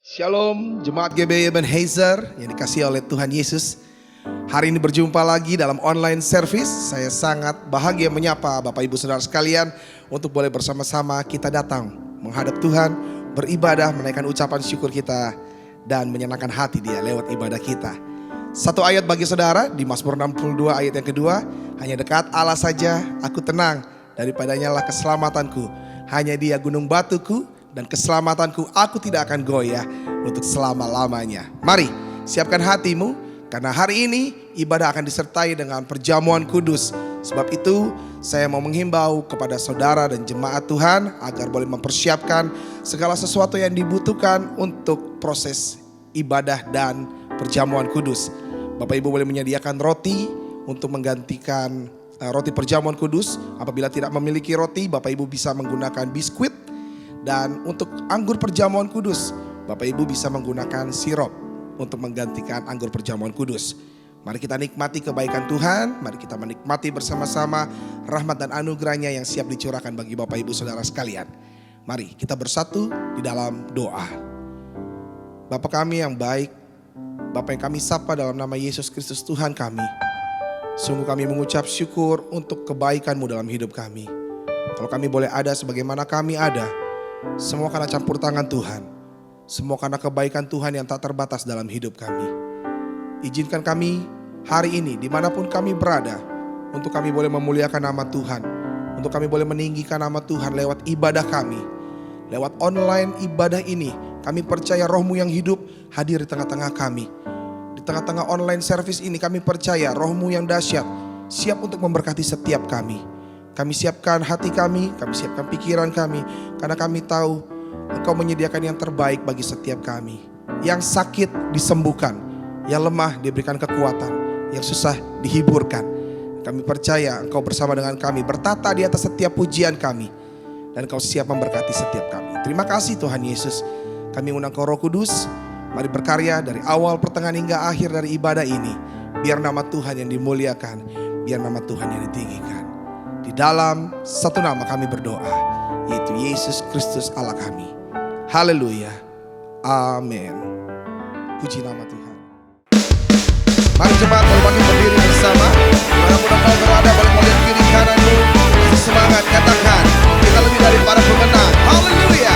Shalom, Jemaat GBI Ebenezer yang dikasihi oleh Tuhan Yesus. Hari ini berjumpa lagi dalam online service. Saya sangat bahagia menyapa Bapak Ibu Saudara sekalian untuk boleh bersama-sama kita datang menghadap Tuhan, beribadah, menaikkan ucapan syukur kita dan menyenangkan hati Dia lewat ibadah kita. Satu ayat bagi saudara di Mazmur 62 ayat yang kedua, hanya dekat Allah saja aku tenang, daripadanya lah keselamatanku. Hanya Dia gunung batuku dan keselamatanku, aku tidak akan goyah untuk selama-lamanya. Mari siapkan hatimu, karena hari ini ibadah akan disertai dengan perjamuan kudus. Sebab itu saya mau menghimbau kepada saudara dan jemaat Tuhan agar boleh mempersiapkan segala sesuatu yang dibutuhkan untuk proses ibadah dan perjamuan kudus. Bapak Ibu boleh menyediakan roti untuk menggantikan roti perjamuan kudus. Apabila tidak memiliki roti, Bapak Ibu bisa menggunakan biskuit. Dan untuk anggur perjamuan kudus, Bapak Ibu bisa menggunakan sirup untuk menggantikan anggur perjamuan kudus. Mari kita nikmati kebaikan Tuhan, mari kita menikmati bersama-sama rahmat dan anugerahnya yang siap dicurahkan bagi Bapak Ibu Saudara sekalian. Mari kita bersatu di dalam doa. Bapa kami yang baik, Bapa yang kami sapa dalam nama Yesus Kristus Tuhan kami. Sungguh kami mengucap syukur untuk kebaikan-Mu dalam hidup kami. Kalau kami boleh ada sebagaimana kami ada, semua karena campur tangan Tuhan. Semua karena kebaikan Tuhan yang tak terbatas dalam hidup kami. Izinkan kami hari ini dimanapun kami berada, untuk kami boleh memuliakan nama Tuhan, untuk kami boleh meninggikan nama Tuhan lewat ibadah kami. Lewat online ibadah ini, kami percaya Roh-Mu yang hidup hadir di tengah-tengah kami. Di tengah-tengah online service ini kami percaya Roh-Mu yang dahsyat siap untuk memberkati setiap kami. Kami siapkan hati kami siapkan pikiran kami, karena kami tahu Engkau menyediakan yang terbaik bagi setiap kami. Yang sakit disembuhkan, yang lemah diberikan kekuatan, yang susah dihiburkan. Kami percaya Engkau bersama dengan kami, bertata di atas setiap pujian kami, dan Engkau siap memberkati setiap kami. Terima kasih Tuhan Yesus. Kami undang Kau Roh Kudus, mari berkarya dari awal, pertengahan hingga akhir dari ibadah ini. Biar nama Tuhan yang dimuliakan, biar nama Tuhan yang ditinggikan. Di dalam satu nama kami berdoa, yaitu Yesus Kristus Allah kami. Haleluya. Amin. Puji nama Tuhan. Mari jemaat boleh bangkit berdiri bersama. Dimanapun engkau berada, boleh melihat kiri kananmu. Semangat, katakan, kita lebih dari para pemenang. Haleluya.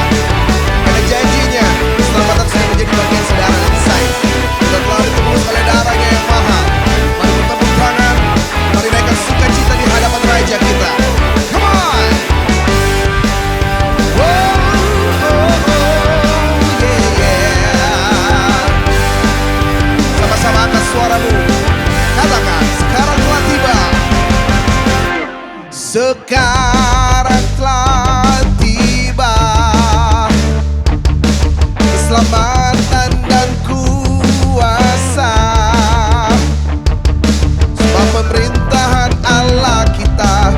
Karena janjinya, keselamatan sudah menjadi bagian saudara dan saya. Kita telah ditebus oleh darahnya yang mahal. Mari bertepuk tangan, mari naikkan sukacita di hadapan Raja kita. Come on. Sama-sama angkat suaramu, katakan, sekarang telah tiba. Sekarang telah tiba keselamatan dan kuasa. Sebab pemerintahan Allah kita,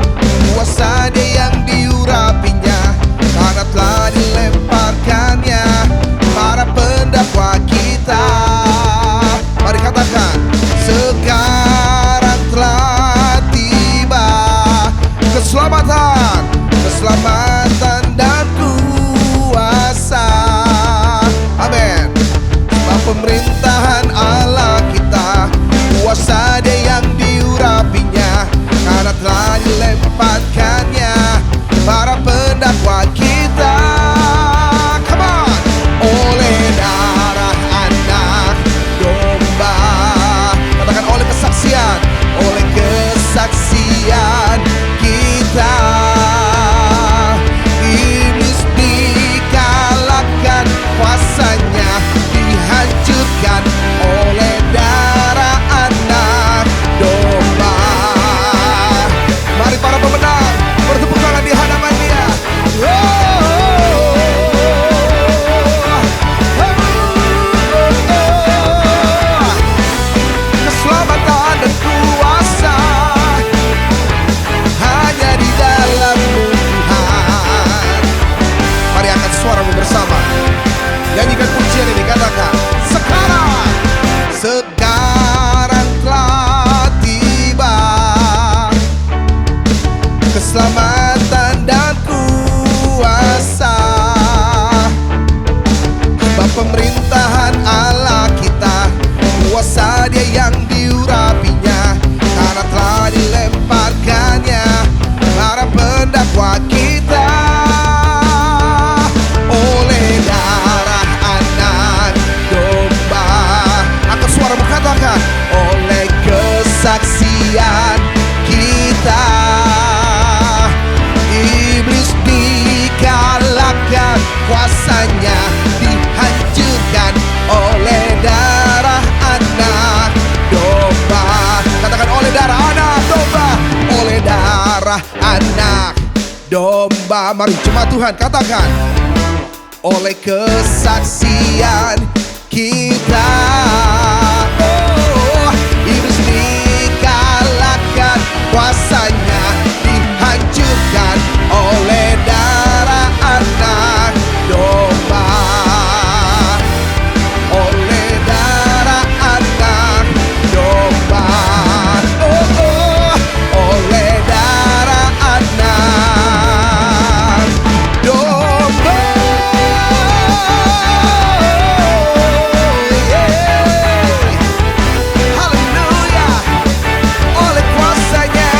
kuasa Dia yang diurapinya, karena telah dilemparkannya para pendakwa kita. Mari katakan, sekarang telah tiba keselamatan, keselamatan dan kuasa. Amin. Sebab pemerintahan Allah kita, kuasa Dia yang diurapinya, karena telah dilemparkannya para pendakwa kita. Come on. Oleh darah anak domba, katakan, oleh kesaksian, oleh kesaksian kita, iblis dikalahkan, kuasanya dihancurkan oleh darah anak domba. Mari para pemenang bertepuk tangan di hadapan Dia. Keselamatan dan kuasa hanya di dalam-Mu Tuhan. Mari angkat suaramu bersama, nyanyikan pujian ini, katakan, sekarang telah tiba keselamatan dan kuasa. Sebab pemerintah jiwa kita oleh darah anak domba. Angkat suaramu, katakan, oleh kesaksian kita iblis dikalahkan, kuasanya dihancurkan oleh darah anak domba. Katakan, oleh darah anak domba, oleh darah anak domba. Mari jemaat Tuhan katakan, oleh kesaksian kita iblis dikalahkan, kuasanya dihancurkan oleh darah anak domba. Oleh darah anak domba. Oleh darah anak domba. Haleluya. Oleh kuasanya,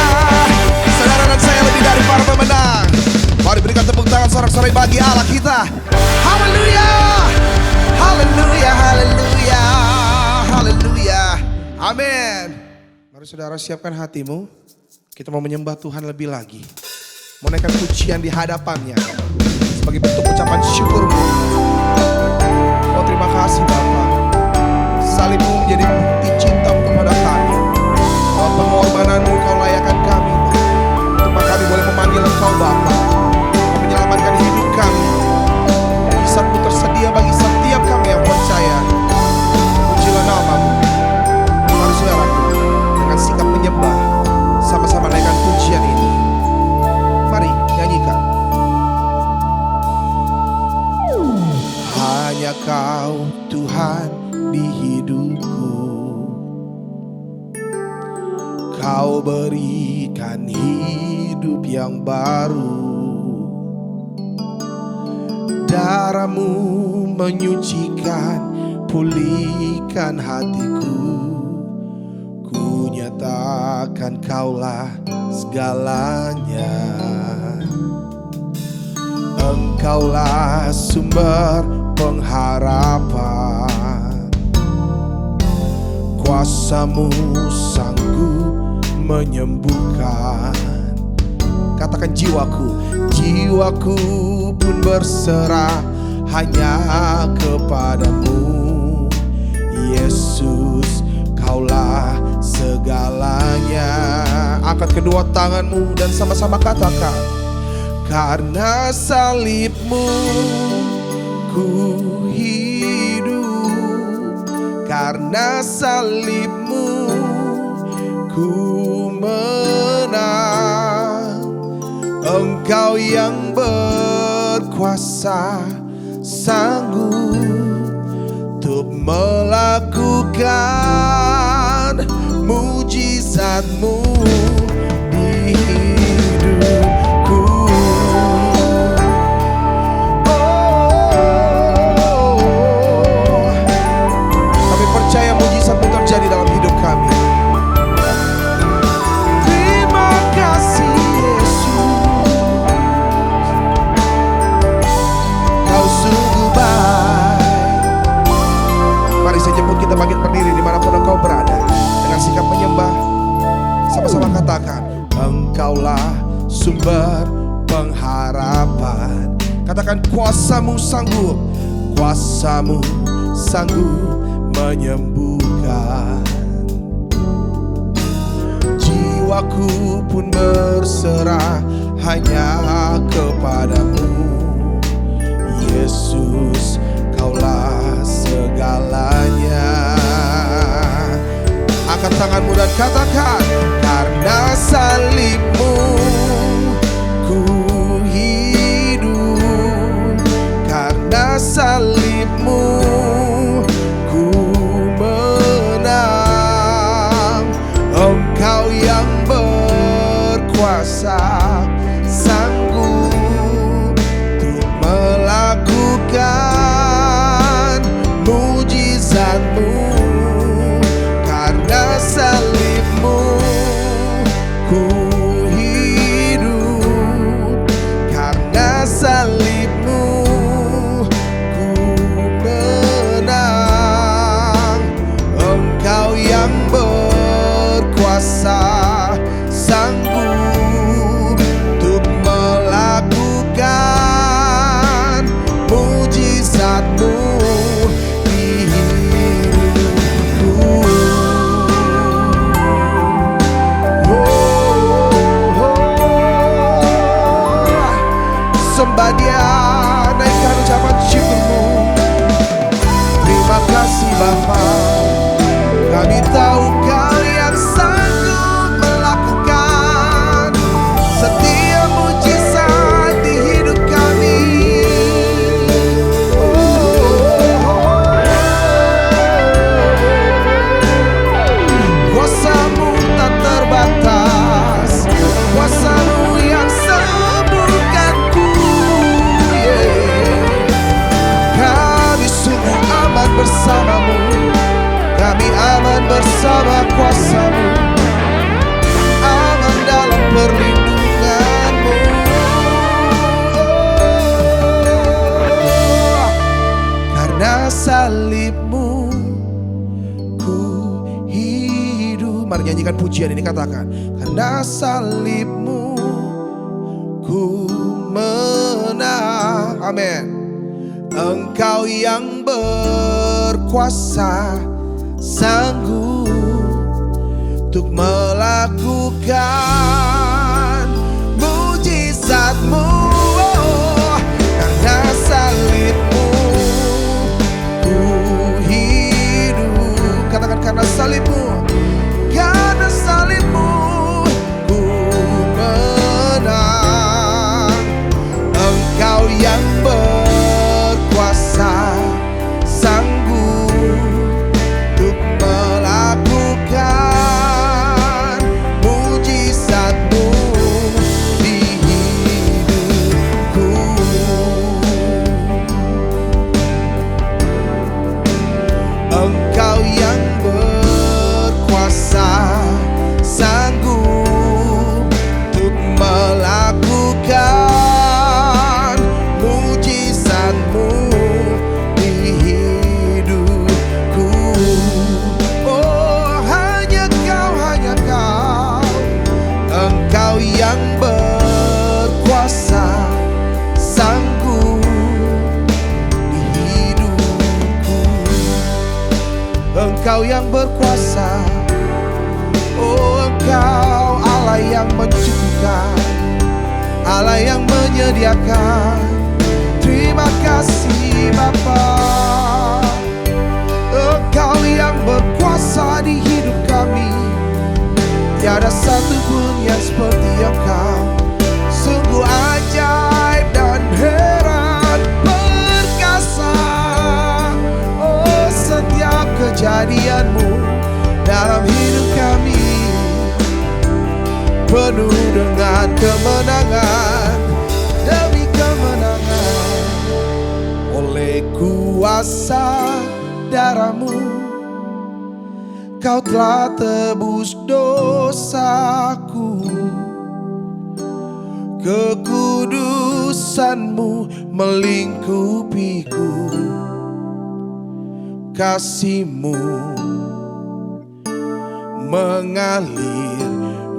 saudara dan saya lebih dari para pemenang. Mari berikan tepuk tangan sorak-sorai bagi Allah kita. Haleluya. Haleluya, haleluya, haleluya. Amin. Mari saudara siapkan hatimu. Kita mau menyembah Tuhan lebih lagi. Menaikkan pujian di hadapannya sebagai bentuk ucapan syukurmu. Oh, terima kasih Bapa. Salibmu menjadi bukti cintamu kepada kami. Oh, pengorbananmu kau layakkan kami, untuk kami boleh memanggil Engkau Bapa. Kau menyelamatkan hidup kami. Mujizatmu tersedia bagi setiap kami yang percaya. Pujilah namamu. Mari saudaraku, dengan sikap menyembah, sama-sama naikkan pujian ini. Mari nyanyikan. Hanya Kau Tuhan di hidupku, Kau berikan hidup yang baru. Darah-Mu menyucikan, pulihkan hatiku. Ku nyatakan Kaulah segalanya. Engkaulah sumber pengharapan. Kuasa-Mu sanggup menyembuhkan. Katakan, jiwaku, jiwaku pun berserah hanya kepadamu. Yesus, Kaulah segalanya. Angkat kedua tanganmu dan sama-sama katakan, karena salib-Mu ku hidup, karena salib-Mu ku menang. Engkau yang berkuasa, sanggup untuk melakukan mujizat-Mu di hidupku. Kami percaya mujizat-Mu terjadi dalam hidup kami. Terima kasih Yesus, Kau sungguh baik. Mari saya jemput kita bangkit berdiri dimanapun engkau berada. Dengan sikap menyembah, sama-sama katakan, Engkaulah sumber pengharapan. Katakan, kuasa-Mu sanggup, kuasa-Mu sanggup menyembuhkan. Jiwaku pun berserah hanya kepadamu. Yesus, Kaulah segalanya. Angkat tanganmu dan katakan, karena salib-Mu ku hidup, karena salib-Mu ku menang. Engkau yang berkuasa, sanggup untuk melakukan mujizat-Mu. Karena salib-Mu ku hidup, salibmu ku hidup. Mari nyanyikan pujian ini, katakan. Karena salibmu ku menang. Amin. Engkau yang berkuasa, sanggup untuk melakukan mujizatmu. Karena salibmu ku hidup. Katakan, karena salibmu, karena salibmu ku menang. Engkau yang berkuasa, sanggup untuk melakukan mujizatmu di hidupku. Engkau yang berkuasa, sanggup untuk melakukan mujizatmu di hidupku. Oh, hanya kau, Engkau yang berkuasa, sanggup di hidupku. Engkau yang berkuasa, oh Engkau Allah yang mencukupkan, Allah yang menyediakan. Terima kasih Bapa. Engkau yang berkuasa di hidup kami. Tiada satu pun yang seperti Engkau. Sungguh ajaib dan heran, perkasa. Oh, setiap kejadian-Mu dalam hidup kami penuh dengan kemenangan demi kemenangan. Oleh kuasa darah-Mu Kau telah tebus dosaku. Kekudusan-Mu melingkupiku. Kasih-Mu mengalir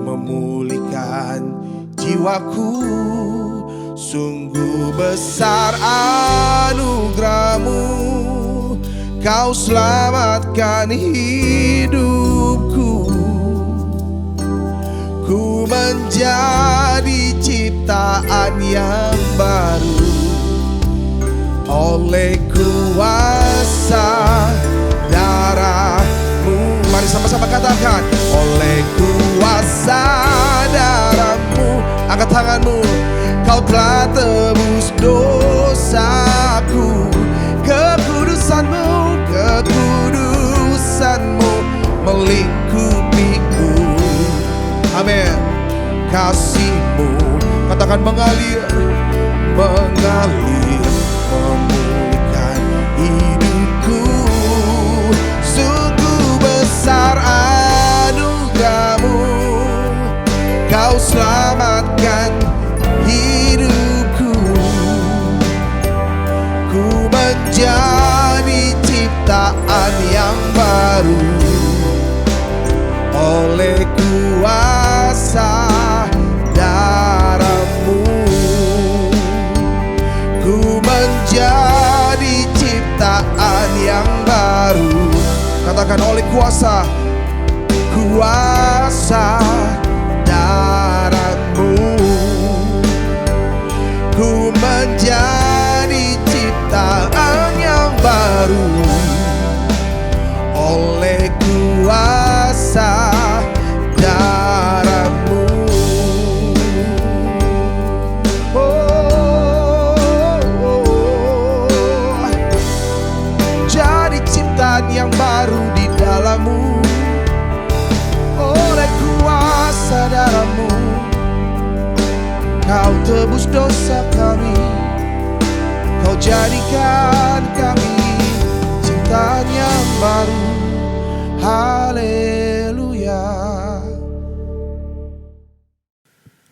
memulihkan jiwaku. Sungguh besar anugerah-Mu, Kau selamatkan hidupku. Ku menjadi ciptaan yang baru oleh kuasa darah-Mu. Mari sama-sama katakan, oleh kuasa darah-Mu. Angkat tanganmu. Kau telah tebus dosaku. Kekudusan-Mu, kekudusan-Mu melingkupiku. Amin. Kasih-Mu, katakan, mengalir, mengalir memulihkan hidupku. Sungguh besar anugerah-Mu, Kau selamatkan hidupku. Ku menjadi ciptaan yang baru oleh kuasa darah-Mu. Ku menjadi ciptaan yang baru. Katakan, oleh kuasa darah-Mu. Ku menjadi ciptaan yang baru oleh kuasa darah-Mu. Jadi ciptaan yang baru di dalam-Mu oleh kuasa darah-Mu. Kau tebus dosa kami, Kau jadikan kami ciptaan yang baru. Haleluya.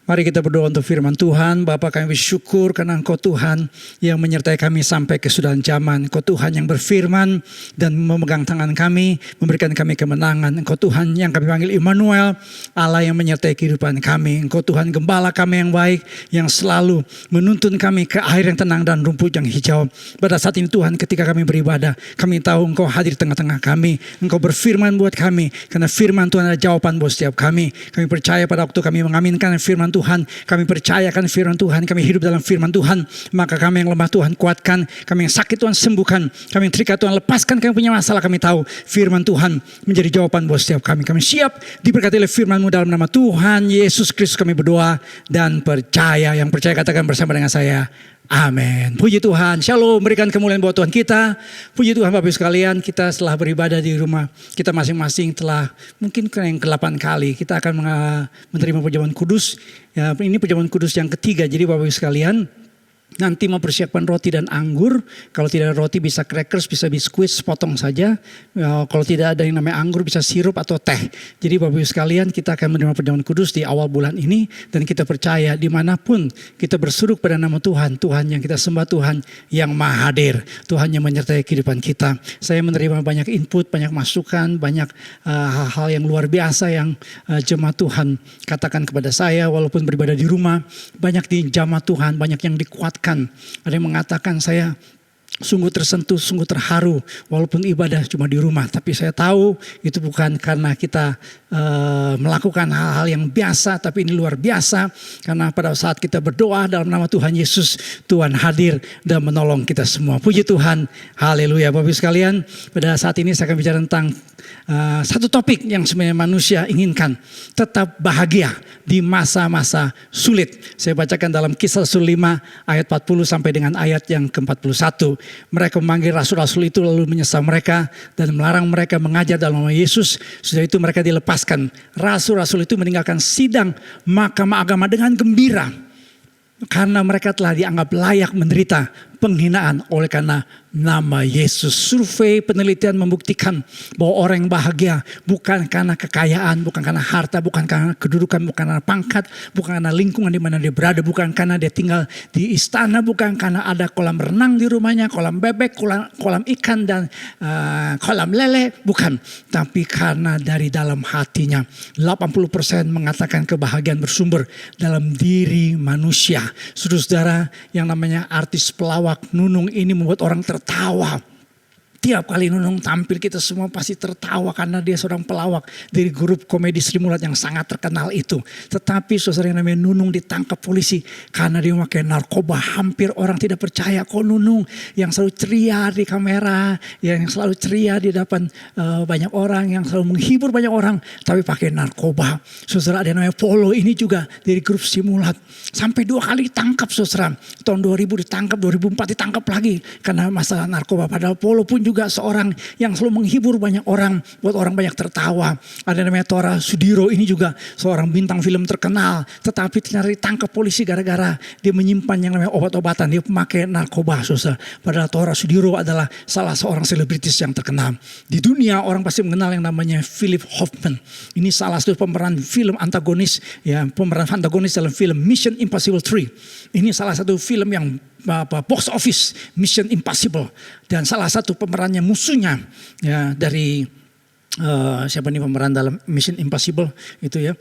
Mari kita berdoa untuk firman Tuhan. Bapa, kami bersyukur karena Engkau Tuhan yang menyertai kami sampai kesudahan zaman. Engkau Tuhan yang berfirman dan memegang tangan kami, memberikan kami kemenangan. Engkau Tuhan yang kami panggil Immanuel, Allah yang menyertai kehidupan kami. Engkau Tuhan gembala kami yang baik, yang selalu menuntun kami ke air yang tenang dan rumput yang hijau. Pada saat ini Tuhan, ketika kami beribadah, kami tahu Engkau hadir di tengah-tengah kami. Engkau berfirman buat kami, karena firman Tuhan adalah jawaban buat setiap kami. Kami percaya pada waktu kami mengaminkan firman Tuhan, kami percayakan firman Tuhan, kami hidup dalam firman Tuhan, maka kami yang lemah Tuhan kuatkan, kami yang sakit Tuhan sembuhkan, kami yang terikat Tuhan lepaskan, kami punya masalah, kami tahu firman Tuhan menjadi jawaban buat setiap kami. Kami siap diberkati oleh firman-Mu dalam nama Tuhan Yesus Kristus kami berdoa dan percaya. Yang percaya katakan bersama dengan saya, amin. Puji Tuhan. Shalom. Berikan kemuliaan buat Tuhan kita. Puji Tuhan Bapak Ibu sekalian. Kita setelah beribadah di rumah kita masing-masing telah mungkin yang ke-8 kali kita akan menerima perjamuan kudus. Ya, ini perjamuan kudus yang ketiga. Jadi Bapak Ibu sekalian, nanti mempersiapkan roti dan anggur. Kalau tidak ada roti bisa crackers, bisa biskuit, sepotong saja. Kalau tidak ada yang namanya anggur bisa sirup atau teh. Jadi Bapak Ibu sekalian, kita akan menerima perjamuan kudus di awal bulan ini. Dan kita percaya dimanapun kita bersuruk pada nama Tuhan. Tuhan yang kita sembah, Tuhan yang maha hadir. Tuhan yang menyertai kehidupan kita. Saya menerima banyak input, banyak masukan, banyak hal-hal yang luar biasa yang jemaat Tuhan katakan kepada saya. Walaupun beribadah di rumah, banyak di jemaat Tuhan, banyak yang dikuatkan. Ada yang mengatakan saya sungguh tersentuh, sungguh terharu walaupun ibadah cuma di rumah. Tapi saya tahu itu bukan karena kita melakukan hal-hal yang biasa, tapi ini luar biasa. Karena pada saat kita berdoa dalam nama Tuhan Yesus, Tuhan hadir dan menolong kita semua. Puji Tuhan, haleluya. Bapak Ibu sekalian, pada saat ini saya akan bicara tentang satu topik yang sebenarnya manusia inginkan. Tetap bahagia di masa-masa sulit. Saya bacakan dalam Kisah Rasul 5 ayat 40 sampai dengan ayat yang ke-41. Mereka memanggil rasul-rasul itu lalu menyesal mereka dan melarang mereka mengajar dalam nama Yesus. Sudah itu mereka dilepaskan. Rasul-rasul itu meninggalkan sidang mahkamah agama dengan gembira. Karena mereka telah dianggap layak menderita penghinaan oleh karena nama Yesus. Survei penelitian membuktikan bahwa orang yang bahagia bukan karena kekayaan, bukan karena harta, bukan karena kedudukan, bukan karena pangkat, bukan karena lingkungan di mana dia berada, bukan karena dia tinggal di istana, bukan karena ada kolam renang di rumahnya, kolam bebek, kolam ikan dan kolam lele, bukan. Tapi karena dari dalam hatinya. 80% mengatakan kebahagiaan bersumber dalam diri manusia. Saudara-saudara, yang namanya artis pelawak Nunung ini membuat orang tertawa. Tiap kali Nunung tampil kita semua pasti tertawa karena dia seorang pelawak dari grup komedi Sri Mulat yang sangat terkenal itu. Tetapi saudara yang namanya Nunung ditangkap polisi karena dia memakai narkoba. Hampir orang tidak percaya kok Nunung yang selalu ceria di kamera, yang selalu ceria di depan banyak orang, yang selalu menghibur banyak orang, tapi pakai narkoba. Saudara, ada yang namanya Polo ini juga dari grup Sri Mulat. Sampai 2 kali ditangkap saudara. Tahun 2000 ditangkap, 2004 ditangkap lagi karena masalah narkoba. Padahal Polo pun juga seorang yang selalu menghibur banyak orang, buat orang banyak tertawa. Ada namanya Tora Sudiro, ini juga seorang bintang film terkenal, tetapi ternyata ditangkap polisi gara-gara dia menyimpan yang namanya obat-obatan, dia memakai narkoba, saudara. Padahal Tora Sudiro adalah salah seorang selebritis yang terkenal. Di dunia orang pasti mengenal yang namanya Philip Hoffman. Ini salah satu pemeran film antagonis, ya, pemeran antagonis dalam film Mission Impossible 3. Ini salah satu film yang box office, Mission Impossible, dan salah satu pemerannya musuhnya ya dari siapa nih pemeran dalam Mission Impossible itu ya,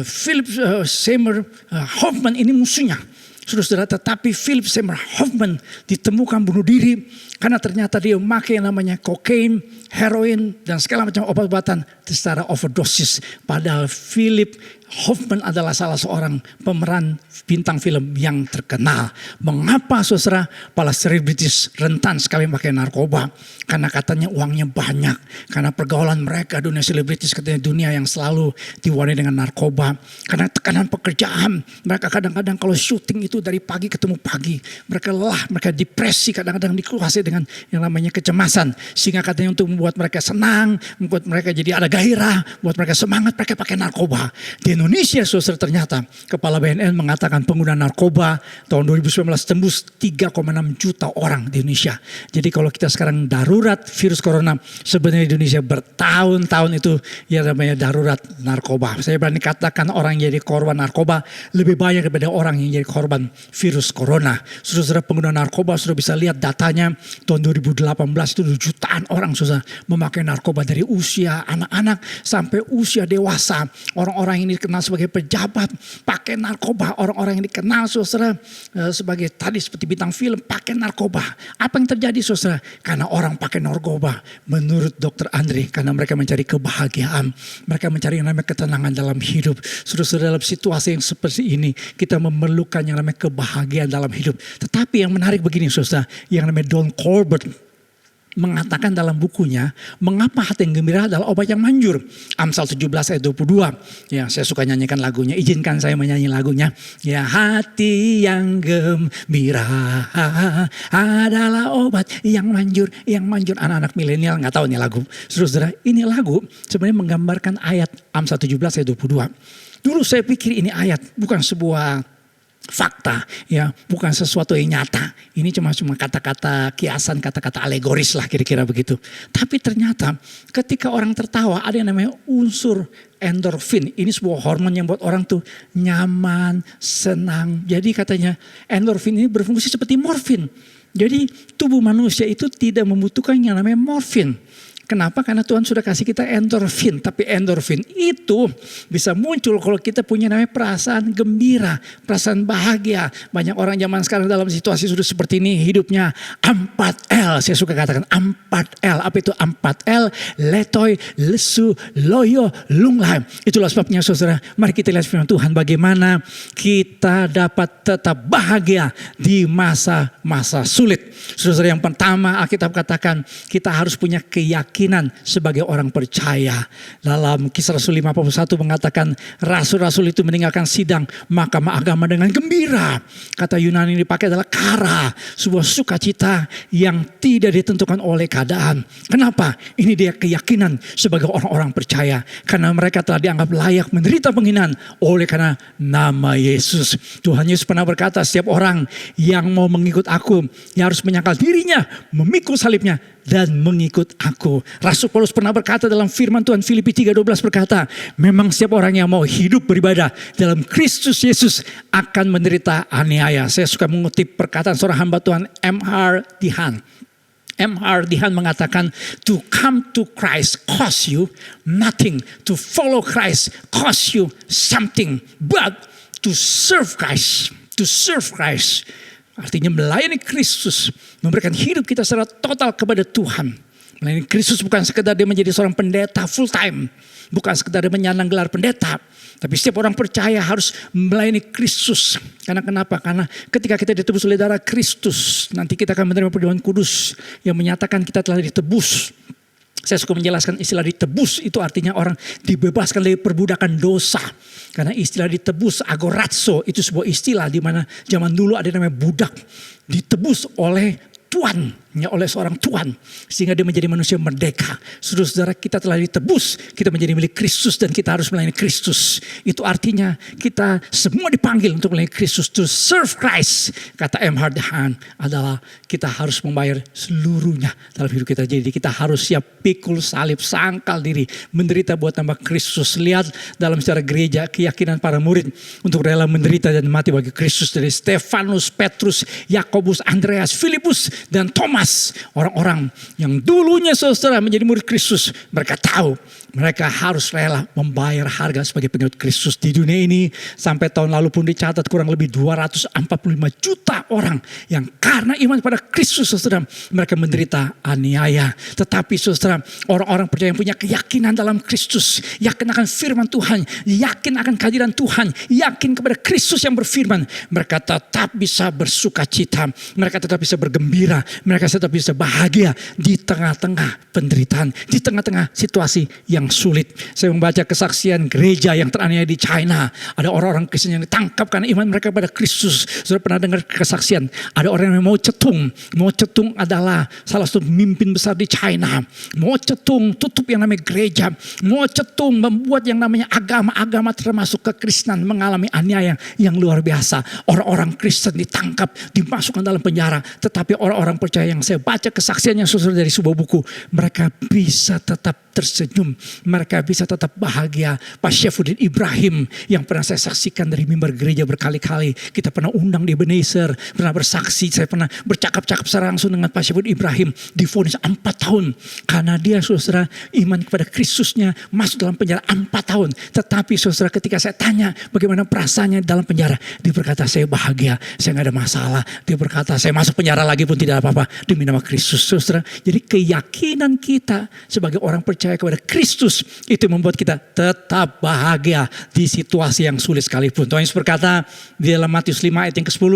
Philip Seymour Hoffman ini musuhnya. Saudara-saudara, tetapi Philip Seymour Hoffman ditemukan bunuh diri karena ternyata dia memakai yang namanya kokain, heroin dan segala macam obat-obatan secara overdosis. Padahal Philip Hoffman adalah salah seorang pemeran bintang film yang terkenal. Mengapa saudara para selebritis rentan sekali memakai narkoba? Karena katanya uangnya banyak. Karena pergaulan mereka dunia selebritis katanya dunia yang selalu diwarnai dengan narkoba. Karena tekanan pekerjaan. Mereka kadang-kadang kalau syuting itu dari pagi ketemu pagi. Mereka lelah, mereka depresi, kadang-kadang dikuasai dengan yang namanya kecemasan. Sehingga katanya untuk membuat mereka senang, membuat mereka jadi ada gairah, buat mereka semangat, mereka pakai narkoba. Di Indonesia saudara, ternyata Kepala BNN mengatakan pengguna narkoba tahun 2019 tembus 3,6 juta orang di Indonesia. Jadi kalau kita sekarang darurat virus corona, sebenarnya di Indonesia bertahun-tahun itu yang namanya darurat narkoba. Saya berani katakan orang yang jadi korban narkoba lebih banyak daripada orang yang jadi korban virus corona. Saudara pengguna narkoba sudah bisa lihat datanya tahun 2018 itu jutaan orang sudah memakai narkoba dari usia anak-anak sampai usia dewasa. Orang-orang ini dikenal sebagai pejabat pakai narkoba, orang-orang yang dikenal saudara sebagai tadi seperti bintang film pakai narkoba. Apa yang terjadi saudara? Karena orang pakai narkoba menurut Dr. Andre karena mereka mencari kebahagiaan, mereka mencari yang namanya ketenangan dalam hidup. Saudara, dalam situasi yang seperti ini kita memerlukan yang namanya kebahagiaan dalam hidup. Tetapi yang menarik begini saudara, yang namanya Don Colbert mengatakan dalam bukunya, mengapa hati yang gembira adalah obat yang manjur. Amsal 17 ayat 22. Ya, saya suka nyanyikan lagunya. Izinkan saya menyanyi lagunya. Ya, hati yang gembira adalah obat yang manjur, yang manjur. Anak-anak milenial nggak tahu nih lagu. Saudara, ini lagu sebenarnya menggambarkan ayat Amsal 17 ayat 22. Dulu saya pikir ini ayat bukan sebuah fakta, ya, bukan sesuatu yang nyata. Ini cuma kata-kata kiasan, kata-kata alegoris lah kira-kira begitu. Tapi ternyata ketika orang tertawa ada yang namanya unsur endorfin. Ini sebuah hormon yang buat orang tuh nyaman, senang. Jadi katanya endorfin ini berfungsi seperti morfin. Jadi tubuh manusia itu tidak membutuhkan yang namanya morfin. Kenapa? Karena Tuhan sudah kasih kita endorfin. Tapi endorfin itu bisa muncul kalau kita punya namanya perasaan gembira, perasaan bahagia. Banyak orang zaman sekarang dalam situasi sudah seperti ini hidupnya 4L. Saya suka katakan 4L. Apa itu 4L? Letoy, lesu, loyo, lunglai. Itulah sebabnya saudara, mari kita lihat firman Tuhan bagaimana kita dapat tetap bahagia di masa-masa sulit. Saudara, yang pertama Alkitab katakan kita harus punya keyakinan sebagai orang percaya. Dalam Kisah Rasul 51 mengatakan rasul-rasul itu meninggalkan sidang mahkamah agama dengan gembira. Kata Yunani yang dipakai adalah kara, sebuah sukacita yang tidak ditentukan oleh keadaan. Kenapa? Ini dia keyakinan sebagai orang-orang percaya. Karena mereka telah dianggap layak menderita penghinaan oleh karena nama Yesus. Tuhan Yesus pernah berkata, setiap orang yang mau mengikut aku, yang harus menyangkal dirinya, memikul salibnya, dan mengikut aku. Rasul Paulus pernah berkata dalam firman Tuhan Filipi 3:12 berkata, memang setiap orang yang mau hidup beribadah dalam Kristus Yesus akan menderita aniaya. Saya suka mengutip perkataan seorang hamba Tuhan M.R. Dihan. M.R. Dihan mengatakan, to come to Christ costs you nothing. To follow Christ costs you something. But to serve Christ, artinya melayani Kristus, memberikan hidup kita secara total kepada Tuhan. Melayani Kristus bukan sekedar dia menjadi seorang pendeta full time, bukan sekedar dia menyandang gelar pendeta, tapi setiap orang percaya harus melayani Kristus. Karena kenapa? Karena ketika kita ditebus oleh darah Kristus, nanti kita akan menerima perjamuan kudus yang menyatakan kita telah ditebus. Saya suka menjelaskan istilah ditebus itu artinya orang dibebaskan dari perbudakan dosa. Karena istilah ditebus, agorazo, itu sebuah istilah di mana zaman dulu ada namanya budak. Ditebus oleh Tuhan, ya, oleh seorang Tuhan, sehingga dia menjadi manusia merdeka. Saudara-saudara, kita telah ditebus, kita menjadi milik Kristus dan kita harus melayani Kristus. Itu artinya kita semua dipanggil untuk melayani Kristus, to serve Christ. Kata M.R. Dihan adalah kita harus membayar seluruhnya dalam hidup kita. Jadi kita harus siap pikul salib, sangkal diri, menderita buat nama Kristus. Lihat dalam sejarah gereja keyakinan para murid untuk rela menderita dan mati bagi Kristus, dari Stefanus, Petrus, Yakobus, Andreas, Filipus, dan Thomas. Orang-orang yang dulunya saudara menjadi murid Kristus, mereka tahu mereka harus rela membayar harga sebagai pengikut Kristus. Di dunia ini sampai tahun lalu pun dicatat kurang lebih 245 juta orang yang karena iman pada Kristus saudara, mereka menderita aniaya. Tetapi saudara, orang-orang percaya yang punya keyakinan dalam Kristus, yakin akan firman Tuhan, yakin akan kehadiran Tuhan, yakin kepada Kristus yang berfirman, mereka tetap bisa bersuka cita, mereka tetap bisa bergembira, mereka tetap bisa bahagia di tengah-tengah penderitaan, di tengah-tengah situasi yang yang sulit. Saya membaca kesaksian gereja yang teraniaya di China. Ada orang-orang Kristen yang ditangkap karena iman mereka pada Kristus. Sudah pernah dengar kesaksian? Ada orang yang mau cetung. Mau cetung adalah salah satu pemimpin besar di China. Mau cetung, tutup yang namanya gereja. Mau cetung, membuat yang namanya agama termasuk kekristenan mengalami aniaya yang luar biasa. Orang-orang Kristen ditangkap, dimasukkan dalam penjara. Tetapi orang-orang percaya yang saya baca kesaksiannya saudara dari sebuah buku, mereka bisa tetap tersenyum, mereka bisa tetap bahagia. Pak Syafuddin Ibrahim yang pernah saya saksikan dari mimbar gereja berkali-kali, kita pernah undang di Ebenezer, pernah bersaksi, saya pernah bercakap-cakap secara langsung dengan Pak Syafuddin Ibrahim, divonis 4 tahun karena dia saudara iman kepada Kristusnya, masuk dalam penjara 4 tahun. Tetapi saudara, ketika saya tanya bagaimana perasaannya dalam penjara, dia berkata saya bahagia, saya gak ada masalah. Dia berkata saya masuk penjara lagi pun tidak apa-apa demi nama Kristus. Saudara, jadi keyakinan kita sebagai orang percaya kepada Kristus itu membuat kita tetap bahagia di situasi yang sulit sekalipun. Tuhan Yesus berkata di dalam Matius 5 ayat yang ke-10,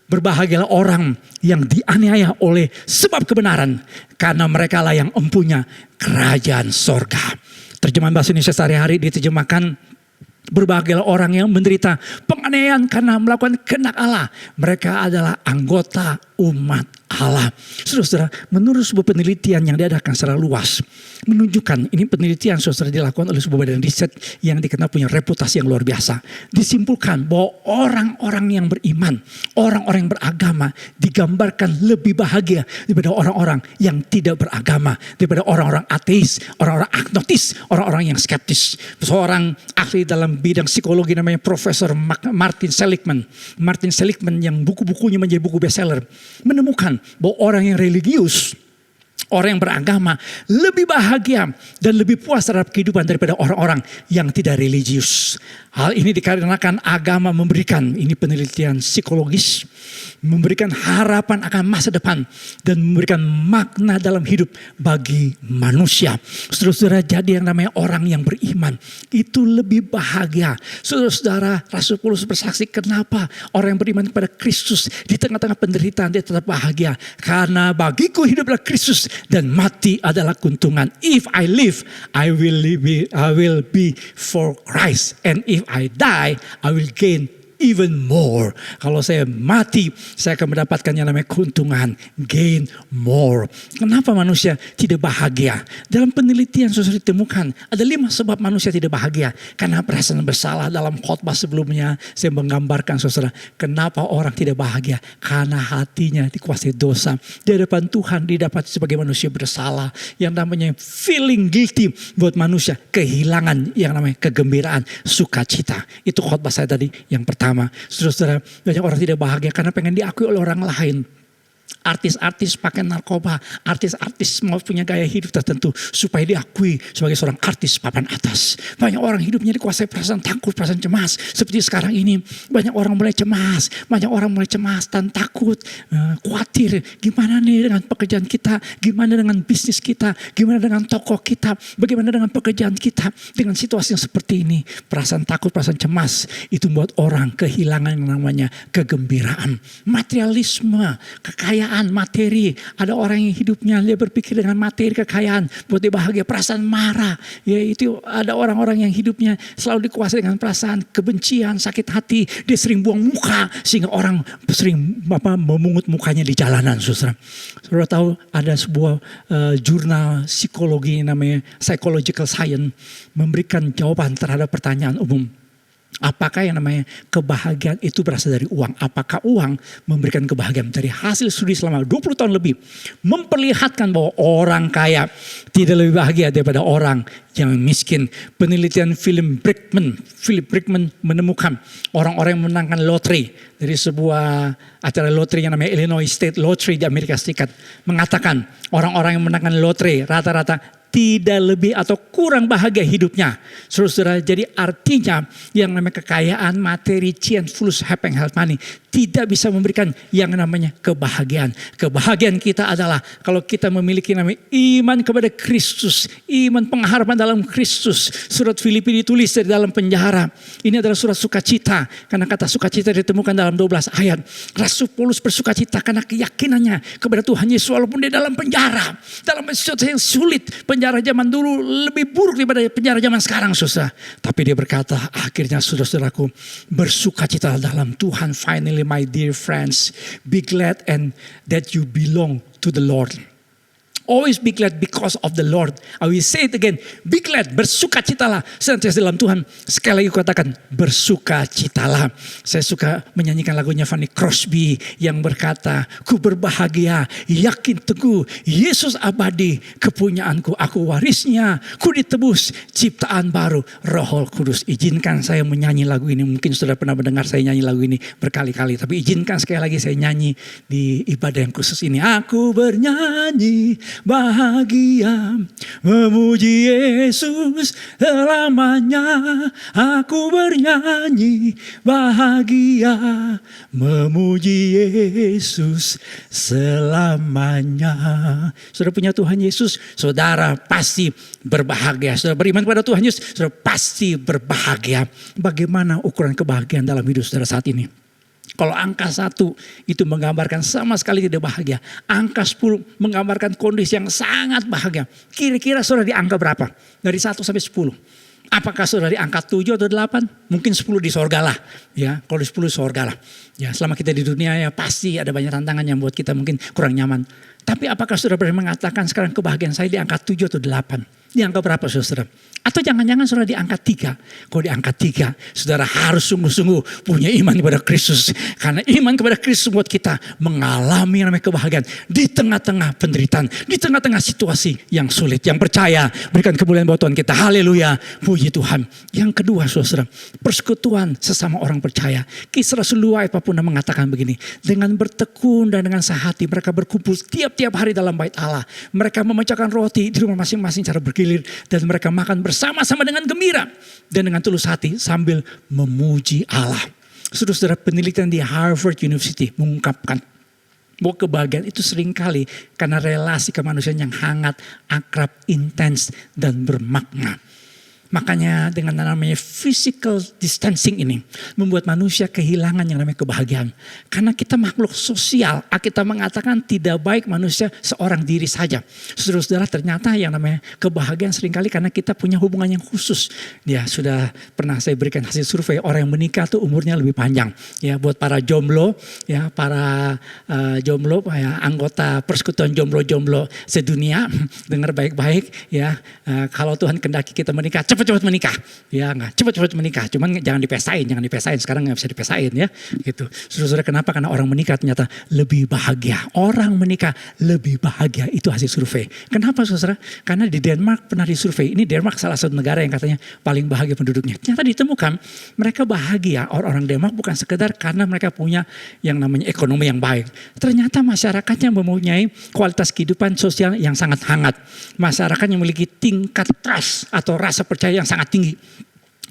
berbahagialah orang yang dianiaya oleh sebab kebenaran, karena mereka lah yang empunya kerajaan sorga. Terjemahan bahasa Indonesia sehari-hari diterjemahkan, berbahagialah orang yang menderita penganiayaan karena melakukan kehendak Allah. Mereka adalah anggota umat Allah. Saudara, menurut sebuah penelitian yang diadakan secara luas, menunjukkan, ini penelitian saudara dilakukan oleh sebuah badan riset yang dikenal punya reputasi yang luar biasa. Disimpulkan bahwa orang-orang yang beriman, orang-orang yang beragama digambarkan lebih bahagia daripada orang-orang yang tidak beragama, daripada orang-orang ateis, orang-orang agnostis, orang-orang yang skeptis. Seorang ahli dalam bidang psikologi namanya Profesor Martin Seligman. Martin Seligman yang buku-bukunya menjadi buku bestseller, menemukan bahwa orang yang religius, orang yang beragama lebih bahagia dan lebih puas terhadap kehidupan daripada orang-orang yang tidak religius. Hal ini dikarenakan agama memberikan, ini penelitian psikologis, memberikan harapan akan masa depan dan memberikan makna dalam hidup bagi manusia. Saudara-saudara, jadi yang namanya orang yang beriman itu lebih bahagia. Saudara-saudara, Rasul Paulus bersaksi kenapa orang yang beriman kepada Kristus di tengah-tengah penderitaan dia tetap bahagia. Karena bagiku hidup adalah Kristus dan mati adalah keuntungan. If I live, I will be for Christ, and if I die, I will gain even more. Kalau saya mati, saya akan mendapatkan yang namanya keuntungan, gain more. Kenapa manusia tidak bahagia? Dalam penelitian saudara ditemukan ada 5 sebab manusia tidak bahagia. Karena perasaan bersalah. Dalam khotbah sebelumnya saya menggambarkan saudara, kenapa orang tidak bahagia? Karena hatinya dikuasai dosa. Di hadapan Tuhan didapati sebagai manusia bersalah. Yang namanya feeling guilty buat manusia, kehilangan yang namanya kegembiraan, sukacita. Itu khotbah saya tadi yang pertama. Saudara-saudara, banyak orang tidak bahagia karena pengen diakui oleh orang lain. Artis-artis pakai narkoba, artis-artis mau punya gaya hidup tertentu supaya diakui sebagai seorang artis papan atas. Banyak orang hidupnya dikuasai perasaan takut, perasaan cemas. Seperti sekarang ini banyak orang mulai cemas, dan takut, khawatir. Gimana nih dengan pekerjaan kita, gimana dengan bisnis kita, gimana dengan toko kita, bagaimana dengan pekerjaan kita dengan situasi yang seperti ini. Perasaan takut, perasaan cemas itu membuat orang kehilangan yang namanya kegembiraan. Materialisme, kekayaan, materi. Ada orang yang hidupnya dia berpikir dengan materi, kekayaan buat dia bahagia. Perasaan marah, yaitu ada orang-orang yang hidupnya selalu dikuasai dengan perasaan kebencian, sakit hati. Dia sering buang muka sehingga orang sering memungut mukanya di jalanan. Saudara tahu ada sebuah jurnal psikologi namanya Psychological Science memberikan jawaban terhadap pertanyaan umum. Apakah yang namanya kebahagiaan itu berasal dari uang? Apakah uang memberikan kebahagiaan? Dari hasil studi selama 20 tahun lebih memperlihatkan bahwa orang kaya tidak lebih bahagia daripada orang yang miskin. Penelitian Philip Brickman menemukan orang-orang yang menangkan lotre dari sebuah acara lotre yang namanya Illinois State Lottery di Amerika Serikat mengatakan orang-orang yang menangkan lotre rata-rata tidak lebih atau kurang bahagia hidupnya. Saudara, jadi artinya yang namanya kekayaan, materi, fulus, happy, health, money tidak bisa memberikan yang namanya kebahagiaan. Kebahagiaan kita adalah kalau kita memiliki namanya iman kepada Kristus, iman pengharapan dalam Kristus. Surat Filipi ditulis dari dalam penjara. Ini adalah surat sukacita, karena kata sukacita ditemukan dalam 12 ayat. Rasul Paulus bersukacita karena keyakinannya kepada Tuhan Yesus walaupun dia dalam penjara, dalam situasi yang sulit. penjara zaman dulu lebih buruk daripada penjara zaman sekarang, saudara. Tapi dia berkata, akhirnya saudara-saudaraku, bersukacita dalam Tuhan. Finally my dear friends, be glad and that you belong to the Lord. Always be glad because of the Lord. I will say it again. Be glad, bersukacitalah senantiasa dalam Tuhan. Sekali lagi katakan, bersukacitalah. Saya suka menyanyikan lagunya Fanny Crosby yang berkata, ku berbahagia, yakin teguh, Yesus abadi, kepunyaanku, aku warisnya, ku ditebus, ciptaan baru, Roh Kudus. Izinkan saya menyanyi lagu ini. Mungkin sudah pernah mendengar saya nyanyi lagu ini berkali-kali. Tapi izinkan sekali lagi saya nyanyi di ibadah yang khusus ini. Aku bernyanyi bahagia, memuji Yesus selamanya. Aku bernyanyi bahagia, memuji Yesus selamanya. Saudara punya Tuhan Yesus, saudara pasti berbahagia. Saudara beriman kepada Tuhan Yesus, saudara pasti berbahagia. Bagaimana ukuran kebahagiaan dalam hidup saudara saat ini? Kalau angka 1 itu menggambarkan sama sekali tidak bahagia. Angka 10 menggambarkan kondisi yang sangat bahagia. Kira-kira saudara di angka berapa? Dari 1 sampai 10. Apakah saudara di angka 7 atau 8? Mungkin 10 di sorga lah. Ya, kalau di 10 sorga lah. Ya, selama kita di dunia ya pasti ada banyak tantangan yang buat kita mungkin kurang nyaman. Tapi apakah saudara berani mengatakan sekarang kebahagiaan saya di angka 7 atau 8? Di angka berapa saudara? Atau jangan-jangan saudara di angka 3. Kalau di angka 3, saudara harus sungguh-sungguh punya iman kepada Kristus. Karena iman kepada Kristus membuat kita mengalami yang namanya kebahagiaan. Di tengah-tengah penderitaan, di tengah-tengah situasi yang sulit. Yang percaya, berikan kemuliaan buat Tuhan kita. Haleluya, puji Tuhan. Yang kedua saudara, persekutuan sesama orang percaya. Kisah Rasul 2 ayat 40 mengatakan begini. Dengan bertekun dan dengan sehati mereka berkumpul tiap-tiap hari dalam bait Allah. Mereka memecahkan roti di rumah masing-masing cara bergilir. Dan mereka makan bersama-sama dengan gembira. Dan dengan tulus hati sambil memuji Allah. Saudara-saudara, penelitian di Harvard University mengungkapkan bahwa kebahagiaan itu seringkali karena relasi kemanusiaan yang hangat, akrab, intens, dan bermakna. Makanya dengan namanya physical distancing ini membuat manusia kehilangan yang namanya kebahagiaan. Karena kita makhluk sosial, kita mengatakan tidak baik manusia seorang diri saja. Saudara-saudara, ternyata yang namanya kebahagiaan seringkali karena kita punya hubungan yang khusus. Ya, sudah pernah saya berikan hasil survei, orang yang menikah tuh umurnya lebih panjang. Ya, buat para jomblo, ya para jomblo, ya, anggota persekutuan jomblo-jomblo sedunia, dengar baik-baik ya. Kalau Tuhan kendaki kita menikah, cepat-cepat menikah, ya nggak cepat-cepat menikah, cuman jangan dipesain, sekarang nggak bisa dipesain ya, gitu. Saudara-saudara, kenapa? Karena orang menikah ternyata lebih bahagia, orang menikah lebih bahagia, itu hasil survei. Kenapa saudara? Karena di Denmark pernah disurvei, ini Denmark salah satu negara yang katanya paling bahagia penduduknya. Ternyata ditemukan mereka bahagia, orang-orang Denmark bukan sekedar karena mereka punya yang namanya ekonomi yang baik. Ternyata masyarakatnya mempunyai kualitas kehidupan sosial yang sangat hangat, masyarakat yang memiliki tingkat trust atau rasa percaya yang sangat tinggi.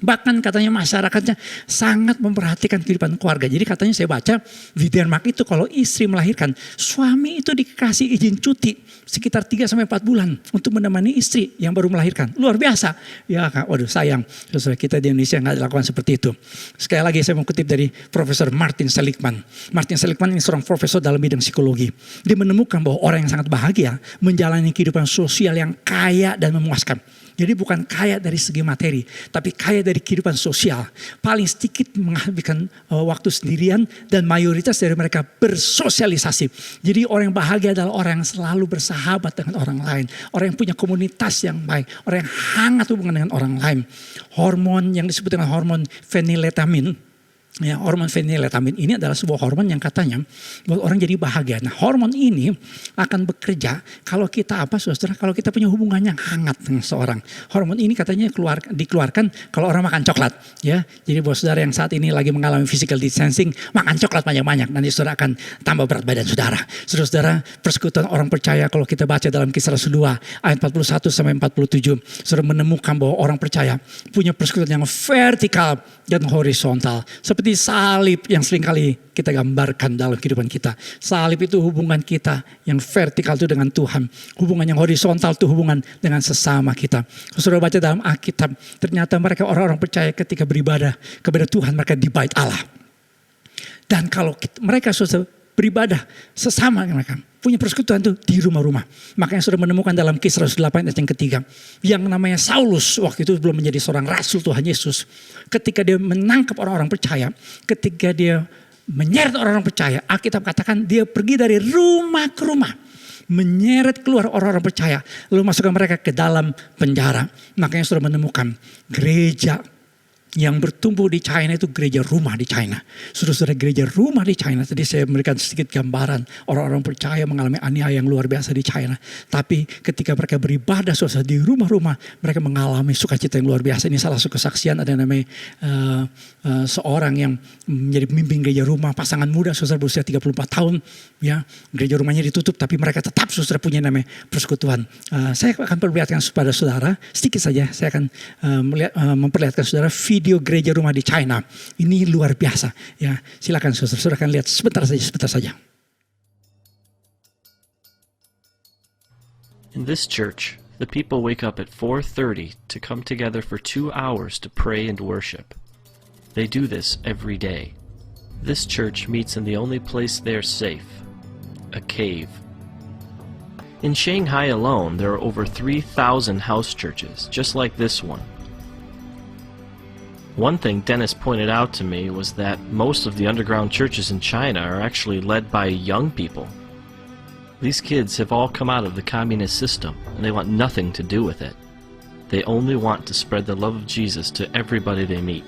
Bahkan katanya masyarakatnya sangat memperhatikan kehidupan keluarga. Jadi katanya saya baca di Denmark itu kalau istri melahirkan, suami itu dikasih izin cuti sekitar 3-4 bulan untuk menemani istri yang baru melahirkan. Luar biasa. Ya Kak, waduh sayang. Saudara, kita di Indonesia nggak dilakukan seperti itu. Sekali lagi saya mau kutip dari Profesor Martin Seligman. Martin Seligman ini seorang profesor dalam bidang psikologi. Dia menemukan bahwa orang yang sangat bahagia menjalani kehidupan sosial yang kaya dan memuaskan. Jadi bukan kaya dari segi materi, tapi kaya dari kehidupan sosial. Paling sedikit menghabiskan waktu sendirian dan mayoritas dari mereka bersosialisasi. Jadi orang yang bahagia adalah orang yang selalu bersahabat dengan orang lain. Orang yang punya komunitas yang baik. Orang yang hangat hubungan dengan orang lain. Hormon yang disebut dengan hormon feniletamin. Ya, hormon feniletamin ini adalah sebuah hormon yang katanya buat orang jadi bahagia. Nah, hormon ini akan bekerja kalau kita saudara, kalau kita punya hubungan yang hangat dengan seorang. Hormon ini katanya dikeluarkan kalau orang makan coklat. Ya, jadi buat saudara yang saat ini lagi mengalami physical distancing, makan coklat banyak-banyak. Nanti saudara akan tambah berat badan saudara. Saudara, persekutuan orang percaya kalau kita baca dalam Kisah Rasul 2 ayat 41 sampai 47, saudara menemukan bahwa orang percaya punya persekutuan yang vertikal dan horizontal. Seperti salib yang seringkali kita gambarkan dalam kehidupan kita. Salib itu hubungan kita yang vertikal itu dengan Tuhan. Hubungan yang horizontal itu hubungan dengan sesama kita. Saudara baca dalam Alkitab, ternyata mereka orang-orang percaya ketika beribadah kepada Tuhan, mereka di bait Allah. Dan kalau mereka beribadah sesama mereka, punya persekutuan tuh di rumah-rumah. Makanya sudah menemukan dalam Kisah Rasul 8 ayat yang ketiga. Yang namanya Saulus waktu itu belum menjadi seorang rasul Tuhan Yesus. Ketika dia menangkap orang-orang percaya, ketika dia menyeret orang-orang percaya, Alkitab katakan dia pergi dari rumah ke rumah. Menyeret keluar orang-orang percaya. Lalu masukkan mereka ke dalam penjara. Makanya sudah menemukan gereja yang bertumbuh di China itu gereja rumah di China. Saudara-saudara, gereja rumah di China. Tadi saya memberikan sedikit gambaran. Orang-orang percaya mengalami aniaya yang luar biasa di China. Tapi ketika mereka beribadah saudara di rumah-rumah, mereka mengalami sukacita yang luar biasa. Ini salah satu kesaksian, ada namanya seorang yang menjadi pemimpin gereja rumah, pasangan muda saudara berusia 34 tahun. Ya, gereja rumahnya ditutup tapi mereka tetap saudara punya namanya persekutuan. Saya akan perlihatkan kepada saudara sedikit saja. Saya akan memperlihatkan saudara video gereja rumah di China. Ini luar biasa. Ya, silakan saudara akan lihat sebentar saja. In this church, the people wake up at 4:30 to come together for 2 hours to pray and worship. They do this every day. This church meets in the only place they're safe, a cave. In Shanghai alone, there are over 3,000 house churches, just like this one. One thing Dennis pointed out to me was that most of the underground churches in China are actually led by young people. These kids have all come out of the communist system, and they want nothing to do with it. They only want to spread the love of Jesus to everybody they meet.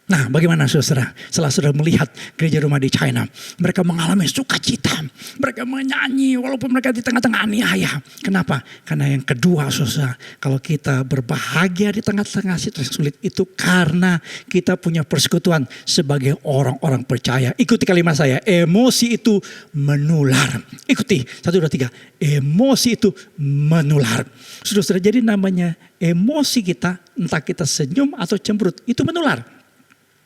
Nah, bagaimana saudara? Setelah saudara melihat gereja rumah di China, mereka mengalami sukacita. Mereka menyanyi walaupun mereka di tengah-tengah aniaya. Kenapa? Karena yang kedua saudara, kalau kita berbahagia di tengah-tengah situasi sulit itu karena kita punya persekutuan sebagai orang-orang percaya. Ikuti kalimat saya, emosi itu menular. Ikuti, 1, 2, 3. Emosi itu menular. Saudara, jadi namanya emosi kita, entah kita senyum atau cemberut, itu menular.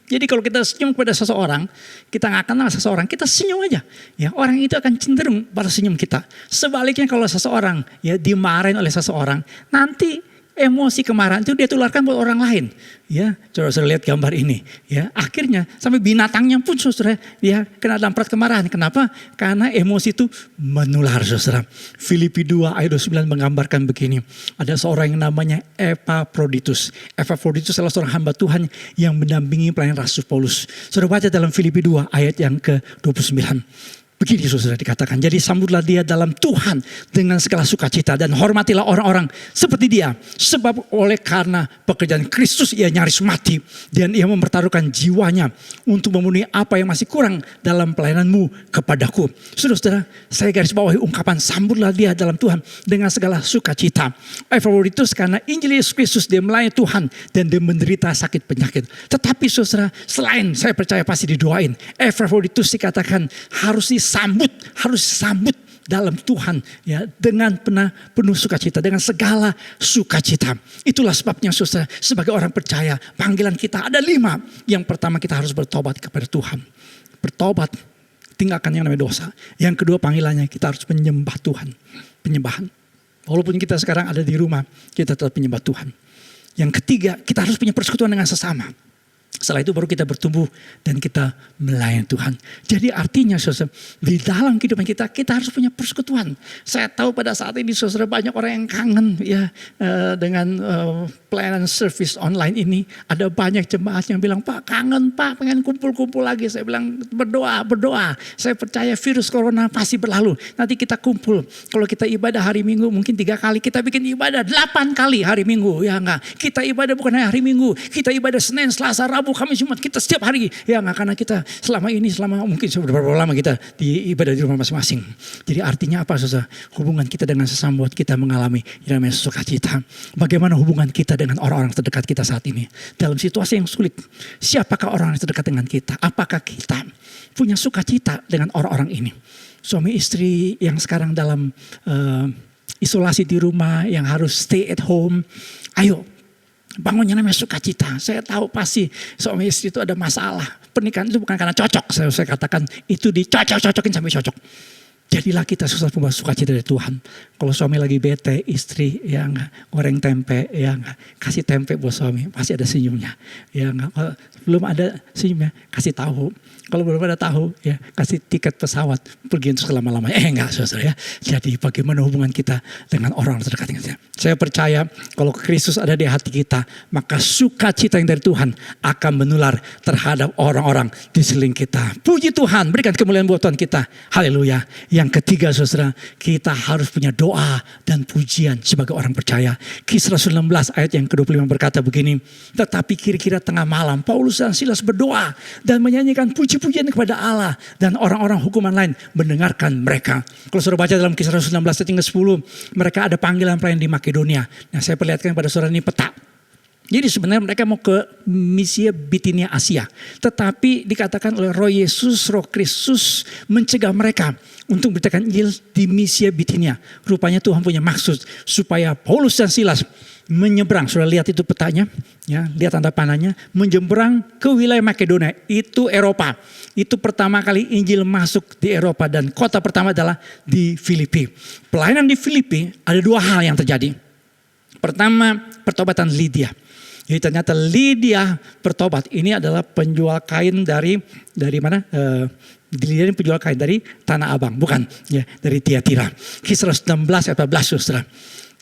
Jadi kalau kita senyum kepada seseorang, kita nggak kenal seseorang, kita senyum aja. Ya, orang itu akan cenderung pada senyum kita. Sebaliknya kalau seseorang ya dimarahin oleh seseorang, nanti emosi kemarahan itu dia tularkan buat orang lain. Ya, coba saudara lihat gambar ini. Ya, akhirnya sampai binatangnya pun saudara ya kena damprat kemarahan. Kenapa? Karena emosi itu menular saudara. Filipi 2 ayat 29 menggambarkan begini. Ada seorang yang namanya Epaphroditus. Epaphroditus adalah seorang hamba Tuhan yang mendampingi pelayanan Rasul Paulus. Saudara baca dalam Filipi 2 ayat yang ke-29. Begini saudara dikatakan, jadi sambutlah dia dalam Tuhan dengan segala sukacita dan hormatilah orang-orang seperti dia. Sebab oleh karena pekerjaan Kristus ia nyaris mati dan ia mempertaruhkan jiwanya untuk memenuhi apa yang masih kurang dalam pelayananmu kepadaku. Saudara-saudara, saya garis bawahi ungkapan sambutlah dia dalam Tuhan dengan segala sukacita. Epaphroditus karena Injil Yesus Kristus dia melayani Tuhan dan dia menderita sakit penyakit. Tetapi saudara, selain saya percaya pasti didoain, Epaphroditus dikatakan harus disambut dalam Tuhan ya dengan penuh sukacita, dengan segala sukacita. Itulah sebabnya saudara, sebagai orang percaya panggilan kita ada 5. Yang pertama kita harus bertobat kepada Tuhan. Bertobat, tinggalkan yang namanya dosa. Yang kedua panggilannya kita harus menyembah Tuhan. Penyembahan. Walaupun kita sekarang ada di rumah, kita tetap menyembah Tuhan. Yang ketiga kita harus punya persekutuan dengan sesama. Setelah itu baru kita bertumbuh dan kita melayani Tuhan. Jadi artinya saudara, di dalam kehidupan kita harus punya persekutuan. Saya tahu pada saat ini saudara banyak orang yang kangen ya dengan pelayanan service online ini. Ada banyak jemaat yang bilang, Pak kangen Pak, pengen kumpul-kumpul lagi. Saya bilang berdoa. Saya percaya virus corona pasti berlalu. Nanti kita kumpul. Kalau kita ibadah hari Minggu mungkin 3 kali. Kita bikin ibadah 8 kali hari Minggu. Ya enggak. Kita ibadah bukan hari Minggu. Kita ibadah Senin, Selasa, Rabu, Kamis, Jumat, kita setiap hari. Ya enggak, karena kita selama mungkin sudah berapa lama kita di ibadah di rumah masing-masing. Jadi artinya apa saudara? Hubungan kita dengan sesama buat kita mengalami yang namanya sukacita. Bagaimana hubungan kita dengan orang-orang terdekat kita saat ini? Dalam situasi yang sulit, siapakah orang yang terdekat dengan kita? Apakah kita punya sukacita dengan orang-orang ini? Suami istri yang sekarang dalam isolasi di rumah, yang harus stay at home. Ayo, bangunnya namanya sukacita. Saya tahu pasti suami istri itu ada masalah. Pernikahan itu bukan karena cocok. Saya katakan itu dicocok-cocokin sampai cocok. Jadilah kita saudara pembawa sukacita dari Tuhan. Kalau suami lagi bete, istri ya enggak, goreng tempe ya enggak, kasih tempe buat suami, pasti ada senyumnya. Ya enggak, kalau belum ada senyumnya, kasih tahu. Kalau belum ada tahu, ya kasih tiket pesawat pergi untuk selama-lamanya. Enggak saudara ya. Jadi bagaimana hubungan kita dengan orang terdekat kita. Saya percaya kalau Kristus ada di hati kita, maka sukacita yang dari Tuhan akan menular terhadap orang-orang di sekeliling kita. Puji Tuhan, berikan kemuliaan buat Tuhan kita. Haleluya. Yang ketiga saudara, kita harus punya doa dan pujian sebagai orang percaya. Kisah 16 ayat yang ke-25 berkata begini, tetapi kira-kira tengah malam Paulus dan Silas berdoa dan menyanyikan puji-pujian kepada Allah, dan orang-orang hukuman lain mendengarkan mereka. Kalau saudara baca dalam Kisah 16 ayat yang ke-10, mereka ada panggilan pelayan di Makedonia. Nah, saya perlihatkan pada saudara ini peta. Jadi sebenarnya mereka mau ke Misia Bitinia Asia. Tetapi dikatakan oleh Roh Yesus, Roh Kristus mencegah mereka untuk beritakan Injil di Misia Bitinia. Rupanya Tuhan punya maksud supaya Paulus dan Silas menyeberang. Sudah lihat itu petanya, ya, lihat tanda panahnya, menyeberang ke wilayah Makedonia, itu Eropa. Itu pertama kali Injil masuk di Eropa, dan kota pertama adalah di Filipi. Pelayanan di Filipi ada dua hal yang terjadi. Pertama, pertobatan Lydia. Jadi ternyata Lydia bertobat. Ini adalah penjual kain dari mana? Lydia ini penjual kain dari Tanah Abang, bukan? Ya, dari Tiatira. Kisah 16 ayat 14 saudara.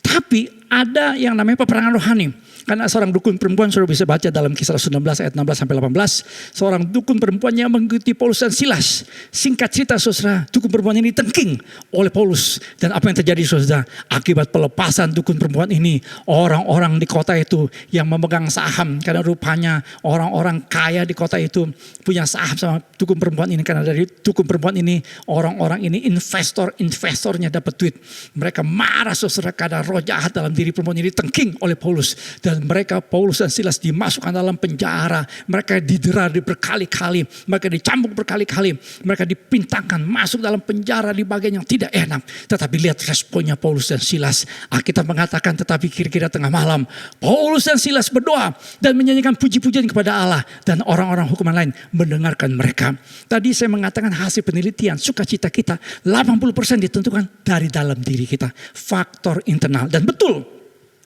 Tapi ada yang namanya peperangan rohani. Karena seorang dukun perempuan, saudara bisa baca dalam Kisah 19 ayat 16 sampai 18. Seorang dukun perempuan yang mengikuti Paulus dan Silas. Singkat cerita saudara, dukun perempuan ini ditengking oleh Paulus. Dan apa yang terjadi saudara? Akibat pelepasan dukun perempuan ini, orang-orang di kota itu yang memegang saham. Karena rupanya orang-orang kaya di kota itu punya saham sama dukun perempuan ini. Karena dari dukun perempuan ini, orang-orang ini investornya dapat duit. Mereka marah saudara karena roh jahat dalam diri perempuan ini ditengking oleh Paulus. Dan mereka, Paulus dan Silas, dimasukkan dalam penjara. Mereka didera berkali-kali. Mereka dicambuk berkali-kali. Mereka dipintangkan masuk dalam penjara di bagian yang tidak enak. Tetapi lihat responnya Paulus dan Silas. Alkitab mengatakan, tetapi kira-kira tengah malam Paulus dan Silas berdoa dan menyanyikan puji-pujian kepada Allah. Dan orang-orang hukuman lain mendengarkan mereka. Tadi saya mengatakan hasil penelitian, sukacita kita 80% ditentukan dari dalam diri kita. Faktor internal. Dan betul,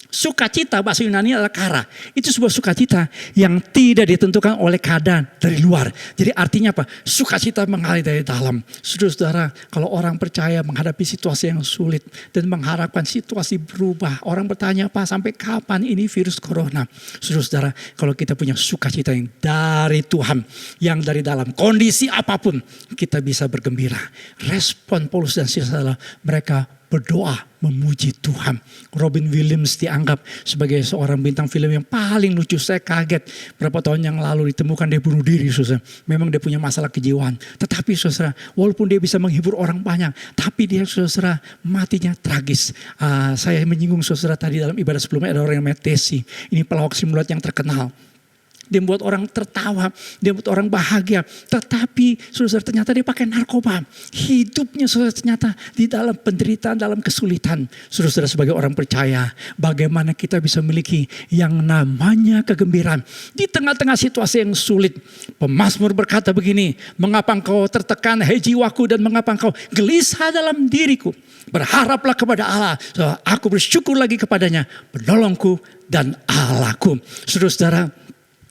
sukacita bahasa Yunani adalah kara. Itu sebuah sukacita yang tidak ditentukan oleh keadaan dari luar. Jadi artinya apa? Sukacita mengalir dari dalam. Saudara-saudara, kalau orang percaya menghadapi situasi yang sulit dan mengharapkan situasi berubah, orang bertanya, apa sampai kapan ini virus corona? Saudara-saudara, kalau kita punya sukacita yang dari Tuhan, yang dari dalam, kondisi apapun kita bisa bergembira. Respon Paulus dan Silas adalah mereka berdoa memuji Tuhan. Robin Williams dianggap sebagai seorang bintang film yang paling lucu. Saya kaget berapa tahun yang lalu ditemukan dia bunuh diri saudara. Memang dia punya masalah kejiwaan. Tetapi saudara, walaupun dia bisa menghibur orang banyak, tapi dia saudara matinya tragis. Saya menyinggung saudara tadi dalam ibadah sebelumnya ada orang yang namanya Tesi. Ini pelawak simulat yang terkenal. Dia membuat orang tertawa, dia membuat orang bahagia. Tetapi saudara ternyata dia pakai narkoba. Hidupnya saudara ternyata di dalam penderitaan, dalam kesulitan. Saudara sebagai orang percaya, bagaimana kita bisa memiliki yang namanya kegembiraan di tengah-tengah situasi yang sulit. Pemazmur berkata begini, mengapa engkau tertekan hai jiwaku, dan mengapa engkau gelisah dalam diriku. Berharaplah kepada Allah, aku bersyukur lagi kepadanya, penolongku dan Allahku. Saudara-saudara,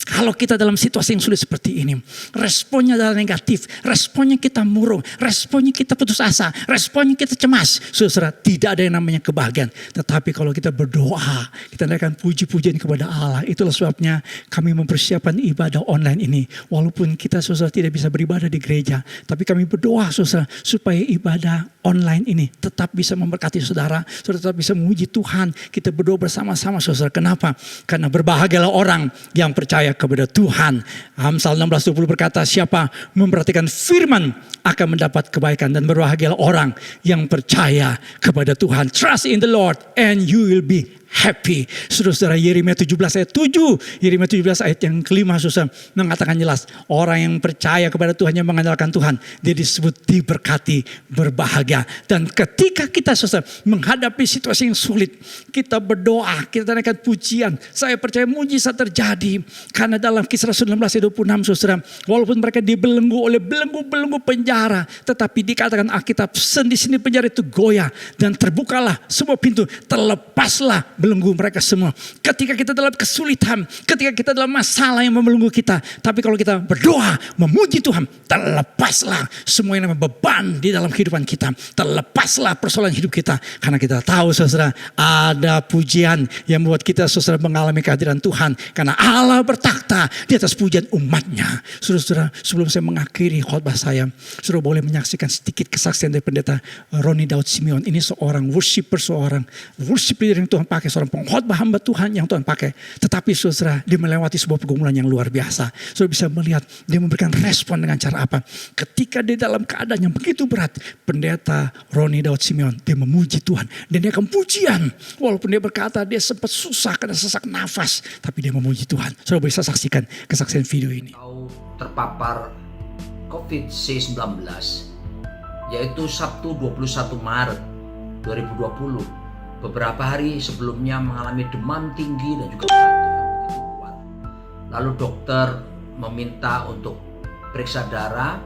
kalau kita dalam situasi yang sulit seperti ini, responnya adalah negatif, responnya kita murung, responnya kita putus asa, responnya kita cemas. Saudara, tidak ada yang namanya kebahagiaan. Tetapi kalau kita berdoa, kita naikkan puji-pujian kepada Allah. Itulah sebabnya kami mempersiapkan ibadah online ini. Walaupun kita saudara tidak bisa beribadah di gereja, tapi kami berdoa saudara supaya ibadah online ini tetap bisa memberkati saudara, saudara tetap bisa memuji Tuhan. Kita berdoa bersama-sama saudara. Kenapa? Karena berbahagialah orang yang percaya kepada Tuhan. Amsal 16:20 berkata, siapa memperhatikan firman akan mendapat kebaikan, dan berbahagialah orang yang percaya kepada Tuhan. Trust in the Lord and you will be happy. Saudara-saudara, Yeremia 17 ayat 7. Yeremia 17 ayat yang kelima, saudara, mengatakan jelas. Orang yang percaya kepada Tuhan, yang mengandalkan Tuhan, dia disebut diberkati, berbahagia. Dan ketika kita, saudara, menghadapi situasi yang sulit, kita berdoa, kita naikkan pujian. Saya percaya mujizat terjadi. Karena dalam Kisah Rasul 16 ayat 26, saudara, walaupun mereka dibelenggu oleh belenggu penjara, tetapi dikatakan Alkitab, sendi sini penjara itu goyah dan terbukalah semua pintu, terlepaslah belenggu mereka semua. Ketika kita dalam kesulitan, ketika kita dalam masalah yang membelenggu kita, tapi kalau kita berdoa, memuji Tuhan, terlepaslah semua yang namanya beban di dalam kehidupan kita, terlepaslah persoalan hidup kita, karena kita tahu, saudara, ada pujian yang membuat kita, saudara, mengalami kehadiran Tuhan, karena Allah bertakhta di atas pujian umatnya. Saudara, sebelum saya mengakhiri khotbah saya, saudara boleh menyaksikan sedikit kesaksian dari pendeta Roni Daud Simeon. Ini seorang worshiper, seorang worship leader yang Tuhan pakai, seorang pengkhotbah hamba Tuhan yang Tuhan pakai. Tetapi saudara, dia melewati sebuah pergumulan yang luar biasa. Saudara bisa melihat dia memberikan respon dengan cara apa. Ketika dia dalam keadaan yang begitu berat, pendeta Roni Daud Simeon, dia memuji Tuhan. Dan dia akan pujian. Walaupun dia berkata dia sempat susah karena sesak nafas, tapi dia memuji Tuhan. Saudara bisa saksikan kesaksian video ini. Terpapar COVID-19, yaitu Sabtu 21 Maret 2020. Beberapa hari sebelumnya mengalami demam tinggi dan juga batuk yang begitu kuat. Lalu dokter meminta untuk periksa darah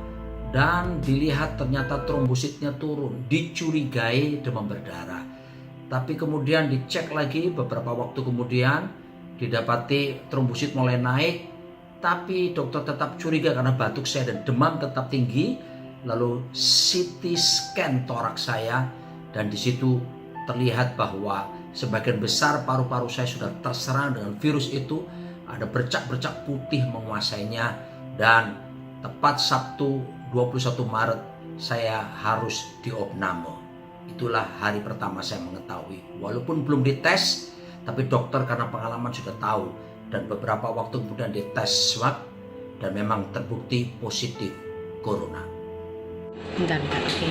dan dilihat ternyata trombositnya turun, dicurigai demam berdarah. Tapi kemudian dicek lagi beberapa waktu kemudian, didapati trombosit mulai naik, tapi dokter tetap curiga karena batuk saya dan demam tetap tinggi. Lalu CT scan toraks saya dan di situ terlihat bahwa sebagian besar paru-paru saya sudah terserang dengan virus itu. Ada bercak-bercak putih menguasainya dan tepat Sabtu 21 Maret saya harus diopname. Itulah hari pertama saya mengetahui. Walaupun belum dites, tapi dokter karena pengalaman sudah tahu. Dan beberapa waktu kemudian dites swab dan memang terbukti positif corona. Bentar, oke.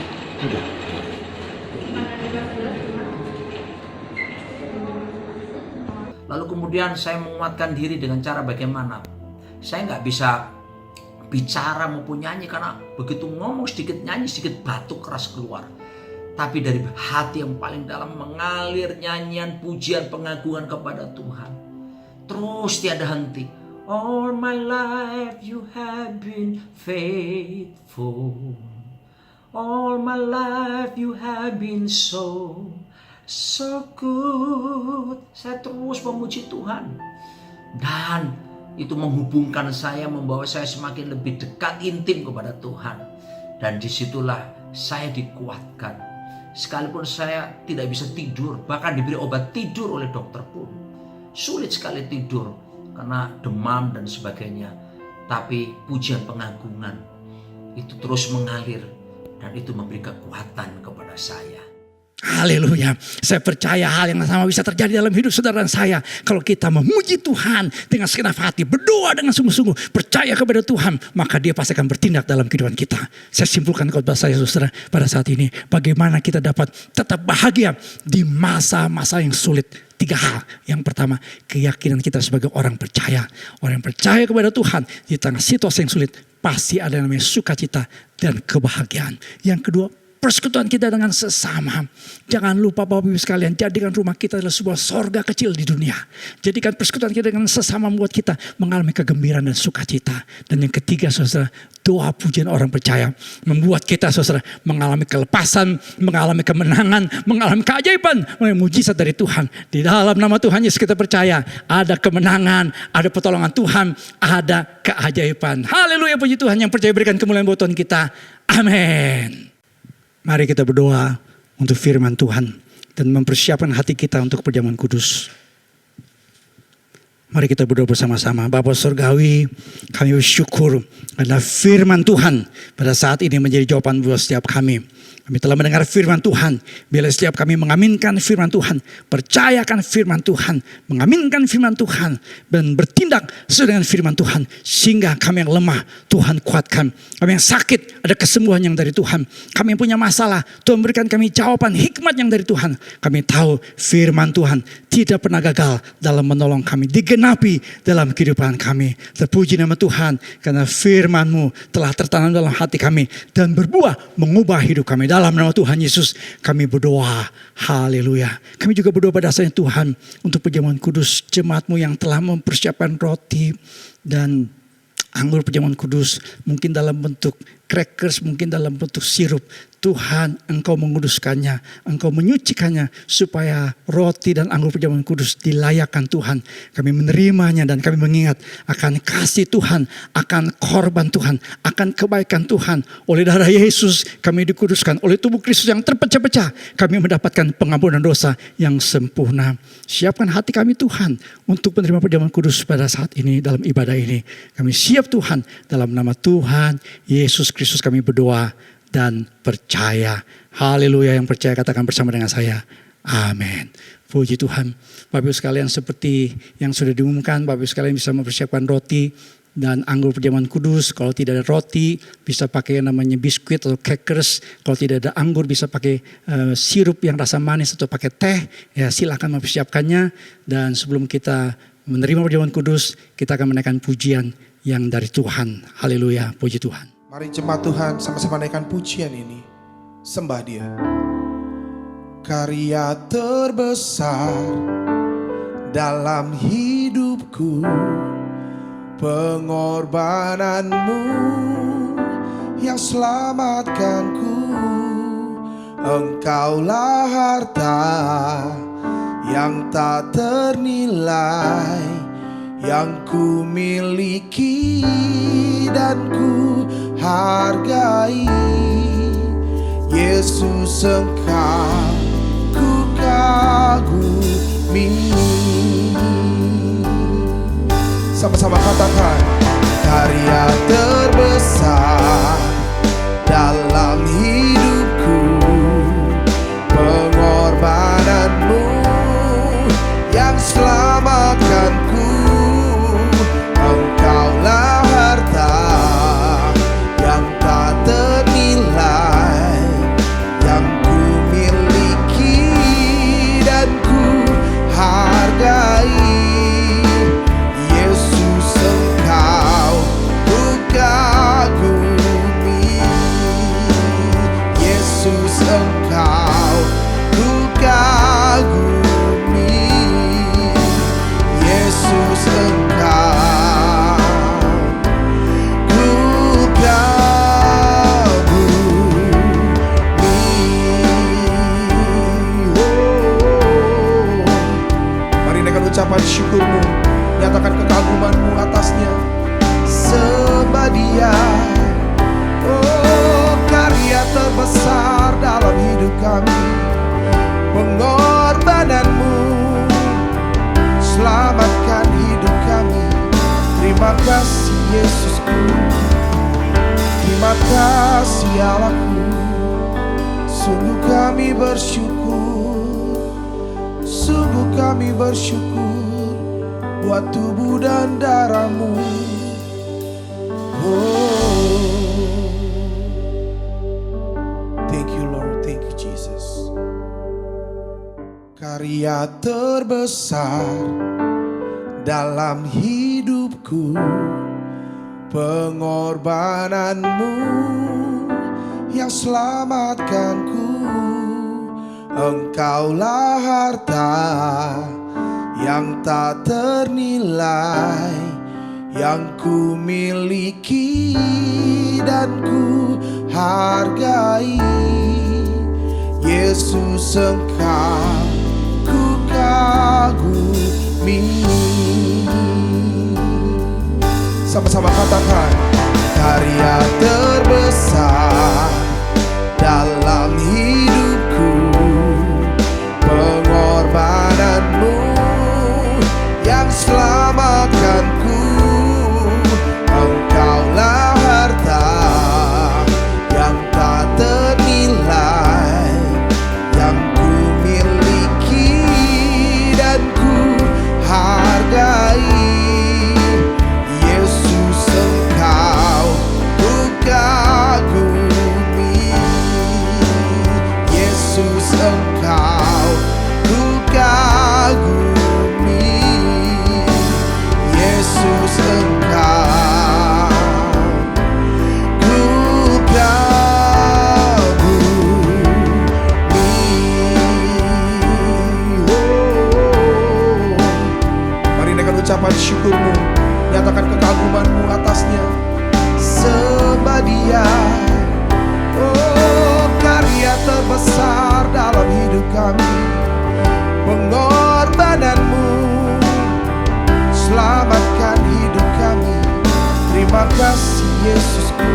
Lalu kemudian saya menguatkan diri dengan cara bagaimana? Saya nggak bisa bicara maupun nyanyi karena begitu ngomong sedikit nyanyi sedikit batuk keras keluar. Tapi dari hati yang paling dalam mengalir nyanyian pujian pengagungan kepada Tuhan. Terus tiada henti. All my life you have been faithful. All my life you have been so good. Saya terus memuji Tuhan. Dan itu menghubungkan saya, membawa saya semakin lebih dekat, intim kepada Tuhan. Dan disitulah saya dikuatkan. Sekalipun saya tidak bisa tidur, bahkan diberi obat tidur oleh dokter pun. Sulit sekali tidur karena demam dan sebagainya. Tapi pujian pengagungan itu terus mengalir dan itu memberi kekuatan kepada saya. Haleluya. Saya percaya hal yang sama bisa terjadi dalam hidup saudara dan saya. Kalau kita memuji Tuhan dengan segenap hati, berdoa dengan sungguh-sungguh, percaya kepada Tuhan, maka Dia pasti akan bertindak dalam kehidupan kita. Saya simpulkan khotbah saya, saudara, pada saat ini. Bagaimana kita dapat tetap bahagia di masa-masa yang sulit. 3 hal. Yang pertama, keyakinan kita sebagai orang percaya. Orang yang percaya kepada Tuhan di tengah situasi yang sulit, pasti ada yang namanya sukacita dan kebahagiaan. Yang kedua, persekutuan kita dengan sesama. Jangan lupa Bapak Ibu sekalian, jadikan rumah kita adalah sebuah sorga kecil di dunia. Jadikan persekutuan kita dengan sesama membuat kita mengalami kegembiraan dan sukacita. Dan yang ketiga, saudara, doa pujian orang percaya membuat kita, saudara, mengalami kelepasan, mengalami kemenangan, mengalami keajaiban, mengalami mujizat dari Tuhan. Di dalam nama Tuhan Yesus kita percaya ada kemenangan, ada pertolongan Tuhan, ada keajaiban. Haleluya, puji Tuhan. Yang percaya berikan kemuliaan buat Tuhan kita. Amin. Mari kita berdoa untuk firman Tuhan dan mempersiapkan hati kita untuk perjamuan kudus. Mari kita berdoa bersama-sama. Bapa Surgawi, kami bersyukur karena firman Tuhan pada saat ini menjadi jawaban buat setiap kami. Kami telah mendengar firman Tuhan. Bila setiap kami mengaminkan firman Tuhan, percayakan firman Tuhan, mengaminkan firman Tuhan, dan bertindak sesuai dengan firman Tuhan, sehingga kami yang lemah Tuhan kuatkan, kami yang sakit ada kesembuhan yang dari Tuhan, kami yang punya masalah Tuhan berikan kami jawaban hikmat yang dari Tuhan. Kami tahu firman Tuhan tidak pernah gagal dalam menolong kami, digenapi dalam kehidupan kami. Terpuji nama Tuhan karena firman-Mu telah tertanam dalam hati kami dan berbuah mengubah hidup kami. Dalam nama Tuhan Yesus kami berdoa. Haleluya. Kami juga berdoa pada dasarnya Tuhan untuk perjamuan kudus jemaat-Mu yang telah mempersiapkan roti dan anggur perjamuan kudus, mungkin dalam bentuk crackers, mungkin dalam bentuk sirup. Tuhan, Engkau menguduskannya, Engkau menyucikannya supaya roti dan anggur perjamuan kudus dilayakkan Tuhan. Kami menerimanya dan kami mengingat akan kasih Tuhan, akan korban Tuhan, akan kebaikan Tuhan. Oleh darah Yesus kami dikuduskan, oleh tubuh Kristus yang terpecah-pecah kami mendapatkan pengampunan dosa yang sempurna. Siapkan hati kami Tuhan untuk menerima perjamuan kudus pada saat ini dalam ibadah ini. Kami siap Tuhan, dalam nama Tuhan Yesus Kristus kami berdoa dan percaya. Haleluya, yang percaya katakan bersama dengan saya. Amin. Puji Tuhan. Bapak Ibu sekalian, seperti yang sudah diumumkan, Bapak Ibu sekalian bisa mempersiapkan roti dan anggur perjamuan kudus. Kalau tidak ada roti bisa pakai yang namanya biskuit atau crackers. Kalau tidak ada anggur bisa pakai sirup yang rasa manis atau pakai teh. Ya, silakan mempersiapkannya. Dan sebelum kita menerima perjamuan kudus, kita akan menaikkan pujian yang dari Tuhan. Haleluya, puji Tuhan. Mari jemaat Tuhan sama-sama naikkan pujian ini. Sembah Dia. Karya terbesar dalam hidupku, pengorbananmu yang selamatkanku. Engkaulah harta yang tak ternilai, yang ku miliki dan ku hargai. Yesus, Engkau ku kagumi. Sama-sama katakan, karya terbesar dalam hidupku, pengorbananmu yang selamatkanku. Engkaulah harta yang tak ternilai, yang ku miliki dan ku hargai. Yesus, Engkau ku kagumi. Yesus, Engkau ku kagumi. Yesus, Engkau ucapan syukurmu, nyatakan kekagumanmu atasnya. Sembah Dia. Oh, karya terbesar dalam hidup kami, pengorbananmu selamatkan hidup kami. Terima kasih Yesusku, terima kasih Allahku. Sungguh kami bersyukur, sungguh kami bersyukur buat tubuh dan darah-Mu. Oh, thank you Lord, thank you Jesus. Karya terbesar dalam hidupku, pengorbananmu yang selamatkanku. Engkaulah harta yang tak ternilai, yang ku miliki dan ku hargai. Yesus, Engkau ku kagumi. Sama-sama katakan, karya terbesar dalam hidupku, pengorbananmu yang selamatkanku. Engkaulah harta yang tak ternilai, Dia. Oh, karya terbesar dalam hidup kami, pengorbananmu selamatkan hidup kami. Terima kasih Yesusku,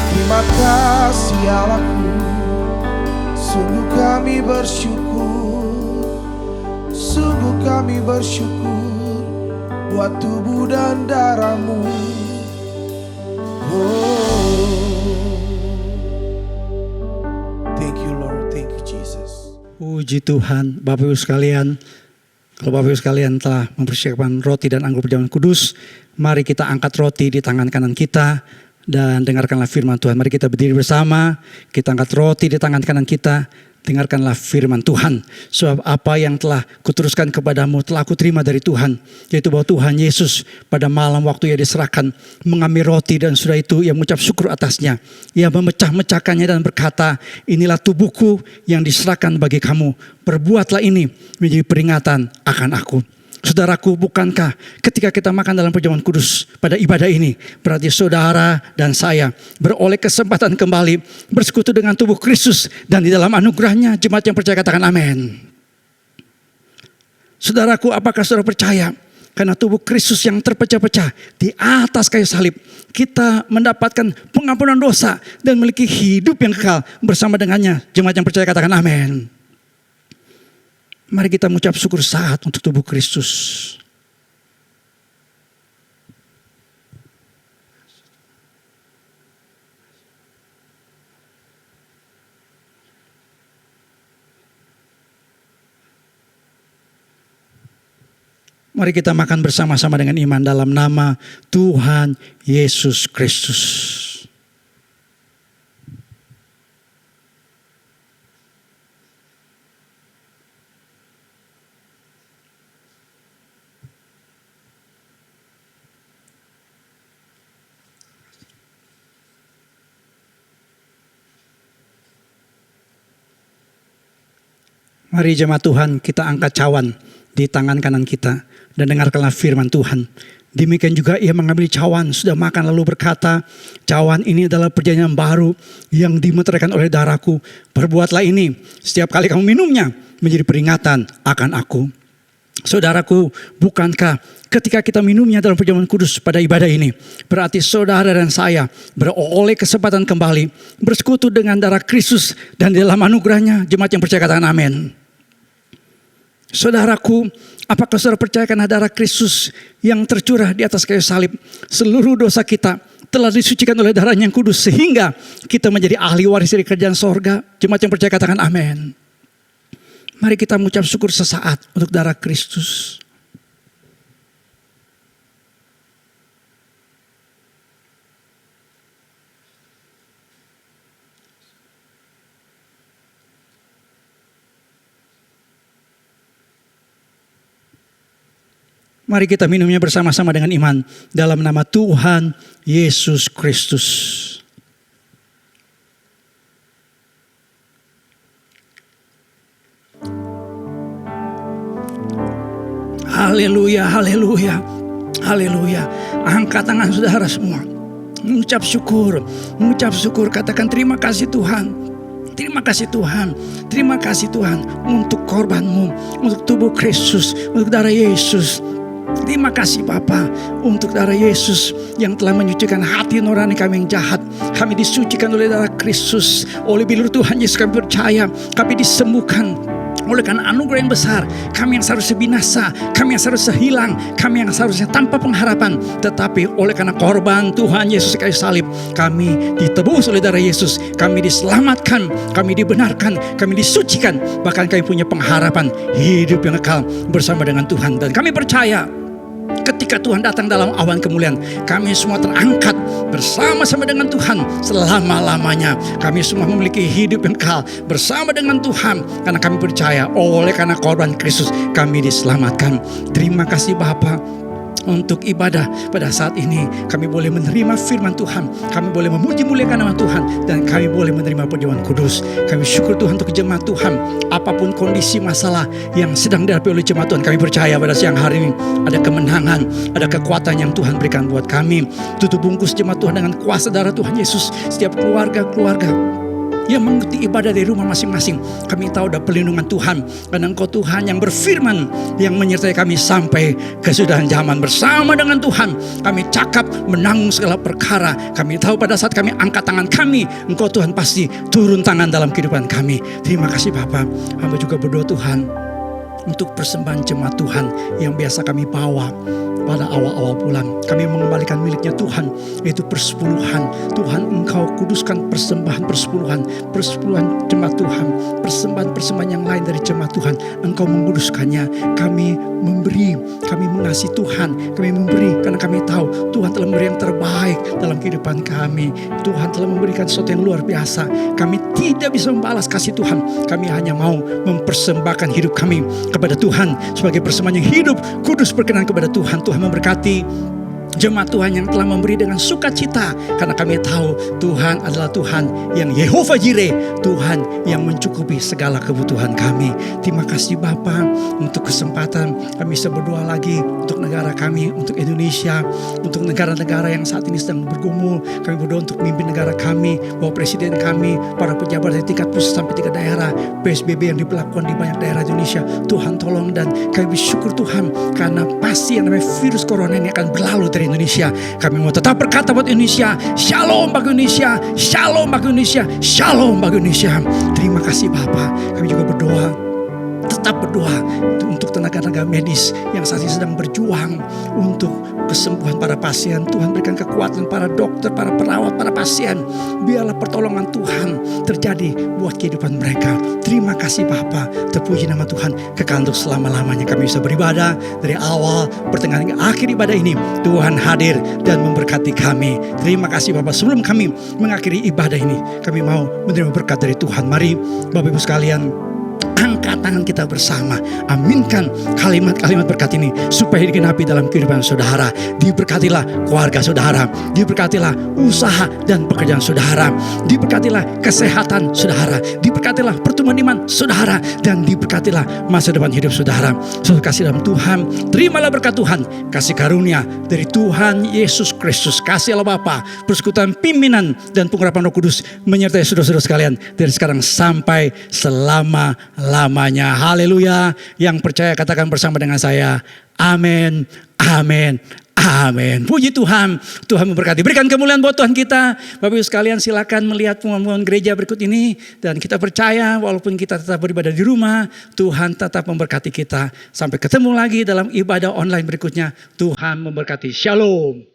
terima kasih Allahku. Sungguh kami bersyukur, sungguh kami bersyukur buat tubuh dan darahmu. Thank you Lord, thank you Jesus. Puji Tuhan, Bapak Ibu sekalian. Kalau Bapak Ibu sekalian telah mempersiapkan roti dan anggur perjamuan kudus, mari kita angkat roti di tangan kanan kita dan dengarkanlah firman Tuhan. Mari kita berdiri bersama, kita angkat roti di tangan kanan kita, dengarkanlah firman Tuhan. Sebab apa yang telah kuteruskan kepadamu telah aku terima dari Tuhan, yaitu bahwa Tuhan Yesus pada malam waktu ia diserahkan mengambil roti dan sudah itu ia mengucap syukur atasnya. Ia memecah-mecahkannya dan berkata, inilah tubuhku yang diserahkan bagi kamu. Perbuatlah ini menjadi peringatan akan aku. Saudaraku, bukankah ketika kita makan dalam perjamuan kudus pada ibadah ini, berarti saudara dan saya beroleh kesempatan kembali bersekutu dengan tubuh Kristus, dan di dalam anugerahnya jemaat yang percaya katakan amin. Saudaraku, apakah saudara percaya karena tubuh Kristus yang terpecah-pecah di atas kayu salib, kita mendapatkan pengampunan dosa dan memiliki hidup yang kekal bersama dengannya? Jemaat yang percaya katakan amin. Mari kita mengucap syukur saat untuk tubuh Kristus. Mari kita makan bersama-sama dengan iman dalam nama Tuhan Yesus Kristus. Mari jemaat Tuhan, kita angkat cawan di tangan kanan kita dan dengarkanlah firman Tuhan. Demikian juga ia mengambil cawan, sudah makan lalu berkata, cawan ini adalah perjanjian baru yang dimeteraikan oleh darahku. Perbuatlah ini setiap kali kamu minumnya menjadi peringatan akan aku. Saudaraku, bukankah ketika kita minumnya dalam perjamuan kudus pada ibadah ini, berarti saudara dan saya beroleh kesempatan kembali bersekutu dengan darah Kristus, dan di dalam anugerahnya jemaat yang percaya katakan amin. Saudaraku, apakah saudara percaya karena darah Kristus yang tercurah di atas kayu salib, seluruh dosa kita telah disucikan oleh darahnya yang kudus, sehingga kita menjadi ahli waris dari kerajaan sorga? Jemaat yang percaya katakan amin. Mari kita mengucap syukur sesaat untuk darah Kristus. Mari kita minumnya bersama-sama dengan iman dalam nama Tuhan Yesus Kristus. Haleluya, haleluya, haleluya. Angkat tangan saudara semua. Mengucap syukur, katakan terima kasih Tuhan. Terima kasih Tuhan, terima kasih Tuhan untuk korbanmu, untuk tubuh Kristus, untuk darah Yesus. Terima kasih Bapa untuk darah Yesus yang telah menyucikan hati nurani kami yang jahat. Kami disucikan oleh darah Kristus. Oleh bilur Tuhan Yesus kami percaya, kami disembuhkan. Oleh karena anugerah yang besar, kami yang seharusnya binasa, kami yang seharusnya hilang, kami yang seharusnya tanpa pengharapan, tetapi oleh karena korban Tuhan Yesus di kayu salib, kami ditebus oleh darah Yesus, kami diselamatkan, kami dibenarkan, kami disucikan, bahkan kami punya pengharapan hidup yang kekal bersama dengan Tuhan. Dan kami percaya ketika Tuhan datang dalam awan kemuliaan, kami semua terangkat bersama-sama dengan Tuhan selama-lamanya. Kami semua memiliki hidup yang kekal bersama dengan Tuhan, karena kami percaya oleh karena korban Kristus kami diselamatkan. Terima kasih Bapa. untuk ibadah pada saat ini. Kami boleh menerima firman Tuhan, kami boleh memuji muliakan nama Tuhan, dan kami boleh menerima perjamuan kudus. Kami syukur Tuhan untuk jemaat Tuhan. Apapun kondisi masalah yang sedang dihadapi oleh jemaat Tuhan, kami percaya pada siang hari ini ada kemenangan, ada kekuatan yang Tuhan berikan buat kami. Tutup bungkus jemaat Tuhan dengan kuasa darah Tuhan Yesus. Setiap keluarga-keluarga yang mengikuti ibadah dari rumah masing-masing, kami tahu ada perlindungan Tuhan, karena Engkau Tuhan yang berfirman, yang menyertai kami sampai kesudahan zaman. Bersama dengan Tuhan kami cakap menanggung segala perkara. Kami tahu pada saat kami angkat tangan kami, Engkau Tuhan pasti turun tangan dalam kehidupan kami. Terima kasih Bapa. Hamba juga berdoa Tuhan untuk persembahan jemaat Tuhan yang biasa kami bawa pada awal-awal bulan. Kami mengembalikan miliknya Tuhan, yaitu persepuluhan. Tuhan, Engkau kuduskan persembahan persepuluhan jemaat Tuhan, persembahan yang lain dari jemaat Tuhan. Engkau menguduskannya. Kami memberi, kami mengasihi Tuhan, kami memberi karena kami tahu Tuhan telah memberi yang terbaik dalam kehidupan kami. Tuhan telah memberikan sesuatu yang luar biasa. Kami tidak bisa membalas kasih Tuhan. Kami hanya mau mempersembahkan hidup kami kepada Tuhan sebagai persembahan yang hidup, kudus, berkenan kepada Tuhan. Tuhan memberkati jemaat Tuhan yang telah memberi dengan sukacita, karena kami tahu Tuhan adalah Tuhan yang Yehova Jireh, Tuhan yang mencukupi segala kebutuhan kami. Terima kasih Bapa untuk kesempatan kami bisa berdoa lagi untuk negara kami, untuk Indonesia, untuk negara-negara yang saat ini sedang bergumul. Kami berdoa untuk mimpin negara kami, Bapak Presiden kami, para pejabat dari tingkat pusat sampai tingkat daerah, PSBB yang diberlakukan di banyak daerah Indonesia. Tuhan tolong, dan kami bersyukur Tuhan karena pasti yang namanya virus corona ini akan berlalu dari Indonesia. Kami mau tetap berkata buat Indonesia, Shalom bagi Indonesia, Shalom bagi Indonesia, Shalom bagi Indonesia. Terima kasih Bapak. Kami juga berdoa, tetap berdoa untuk tenaga-tenaga medis yang saat ini sedang berjuang untuk kesembuhan para pasien. Tuhan berikan kekuatan para dokter, para perawat, para pasien. Biarlah pertolongan Tuhan terjadi buat kehidupan mereka. Terima kasih Bapa. Terpuji nama Tuhan kekal untuk selama-lamanya. Kami bisa beribadah dari awal, pertengahan hingga akhir ibadah ini. Tuhan hadir dan memberkati kami. Terima kasih Bapa. Sebelum kami mengakhiri ibadah ini, kami mau menerima berkat dari Tuhan. Mari Bapak Ibu sekalian, angkat tangan kita bersama, aminkan kalimat-kalimat berkat ini supaya digenapi dalam kehidupan saudara. Diberkatilah keluarga saudara, diberkatilah usaha dan pekerjaan saudara, diberkatilah kesehatan saudara, diberkatilah pertumbuhan iman saudara, dan diberkatilah masa depan hidup saudara. Saudara kasih dalam Tuhan, terimalah berkat Tuhan, kasih karunia dari Tuhan Yesus Kristus, kasih Allah Bapa, persekutuan pimpinan dan pengurapan Roh Kudus menyertai saudara-saudara sekalian dari sekarang sampai selama-lamanya. Haleluya. Yang percaya katakan bersama dengan saya, amin, amin, amin. Puji Tuhan. Tuhan memberkati. Berikan kemuliaan buat Tuhan kita. Bapak Ibu sekalian, silakan melihat pengumuman gereja berikut ini, dan kita percaya walaupun kita tetap beribadah di rumah, Tuhan tetap memberkati kita. Sampai ketemu lagi dalam ibadah online berikutnya. Tuhan memberkati. Shalom.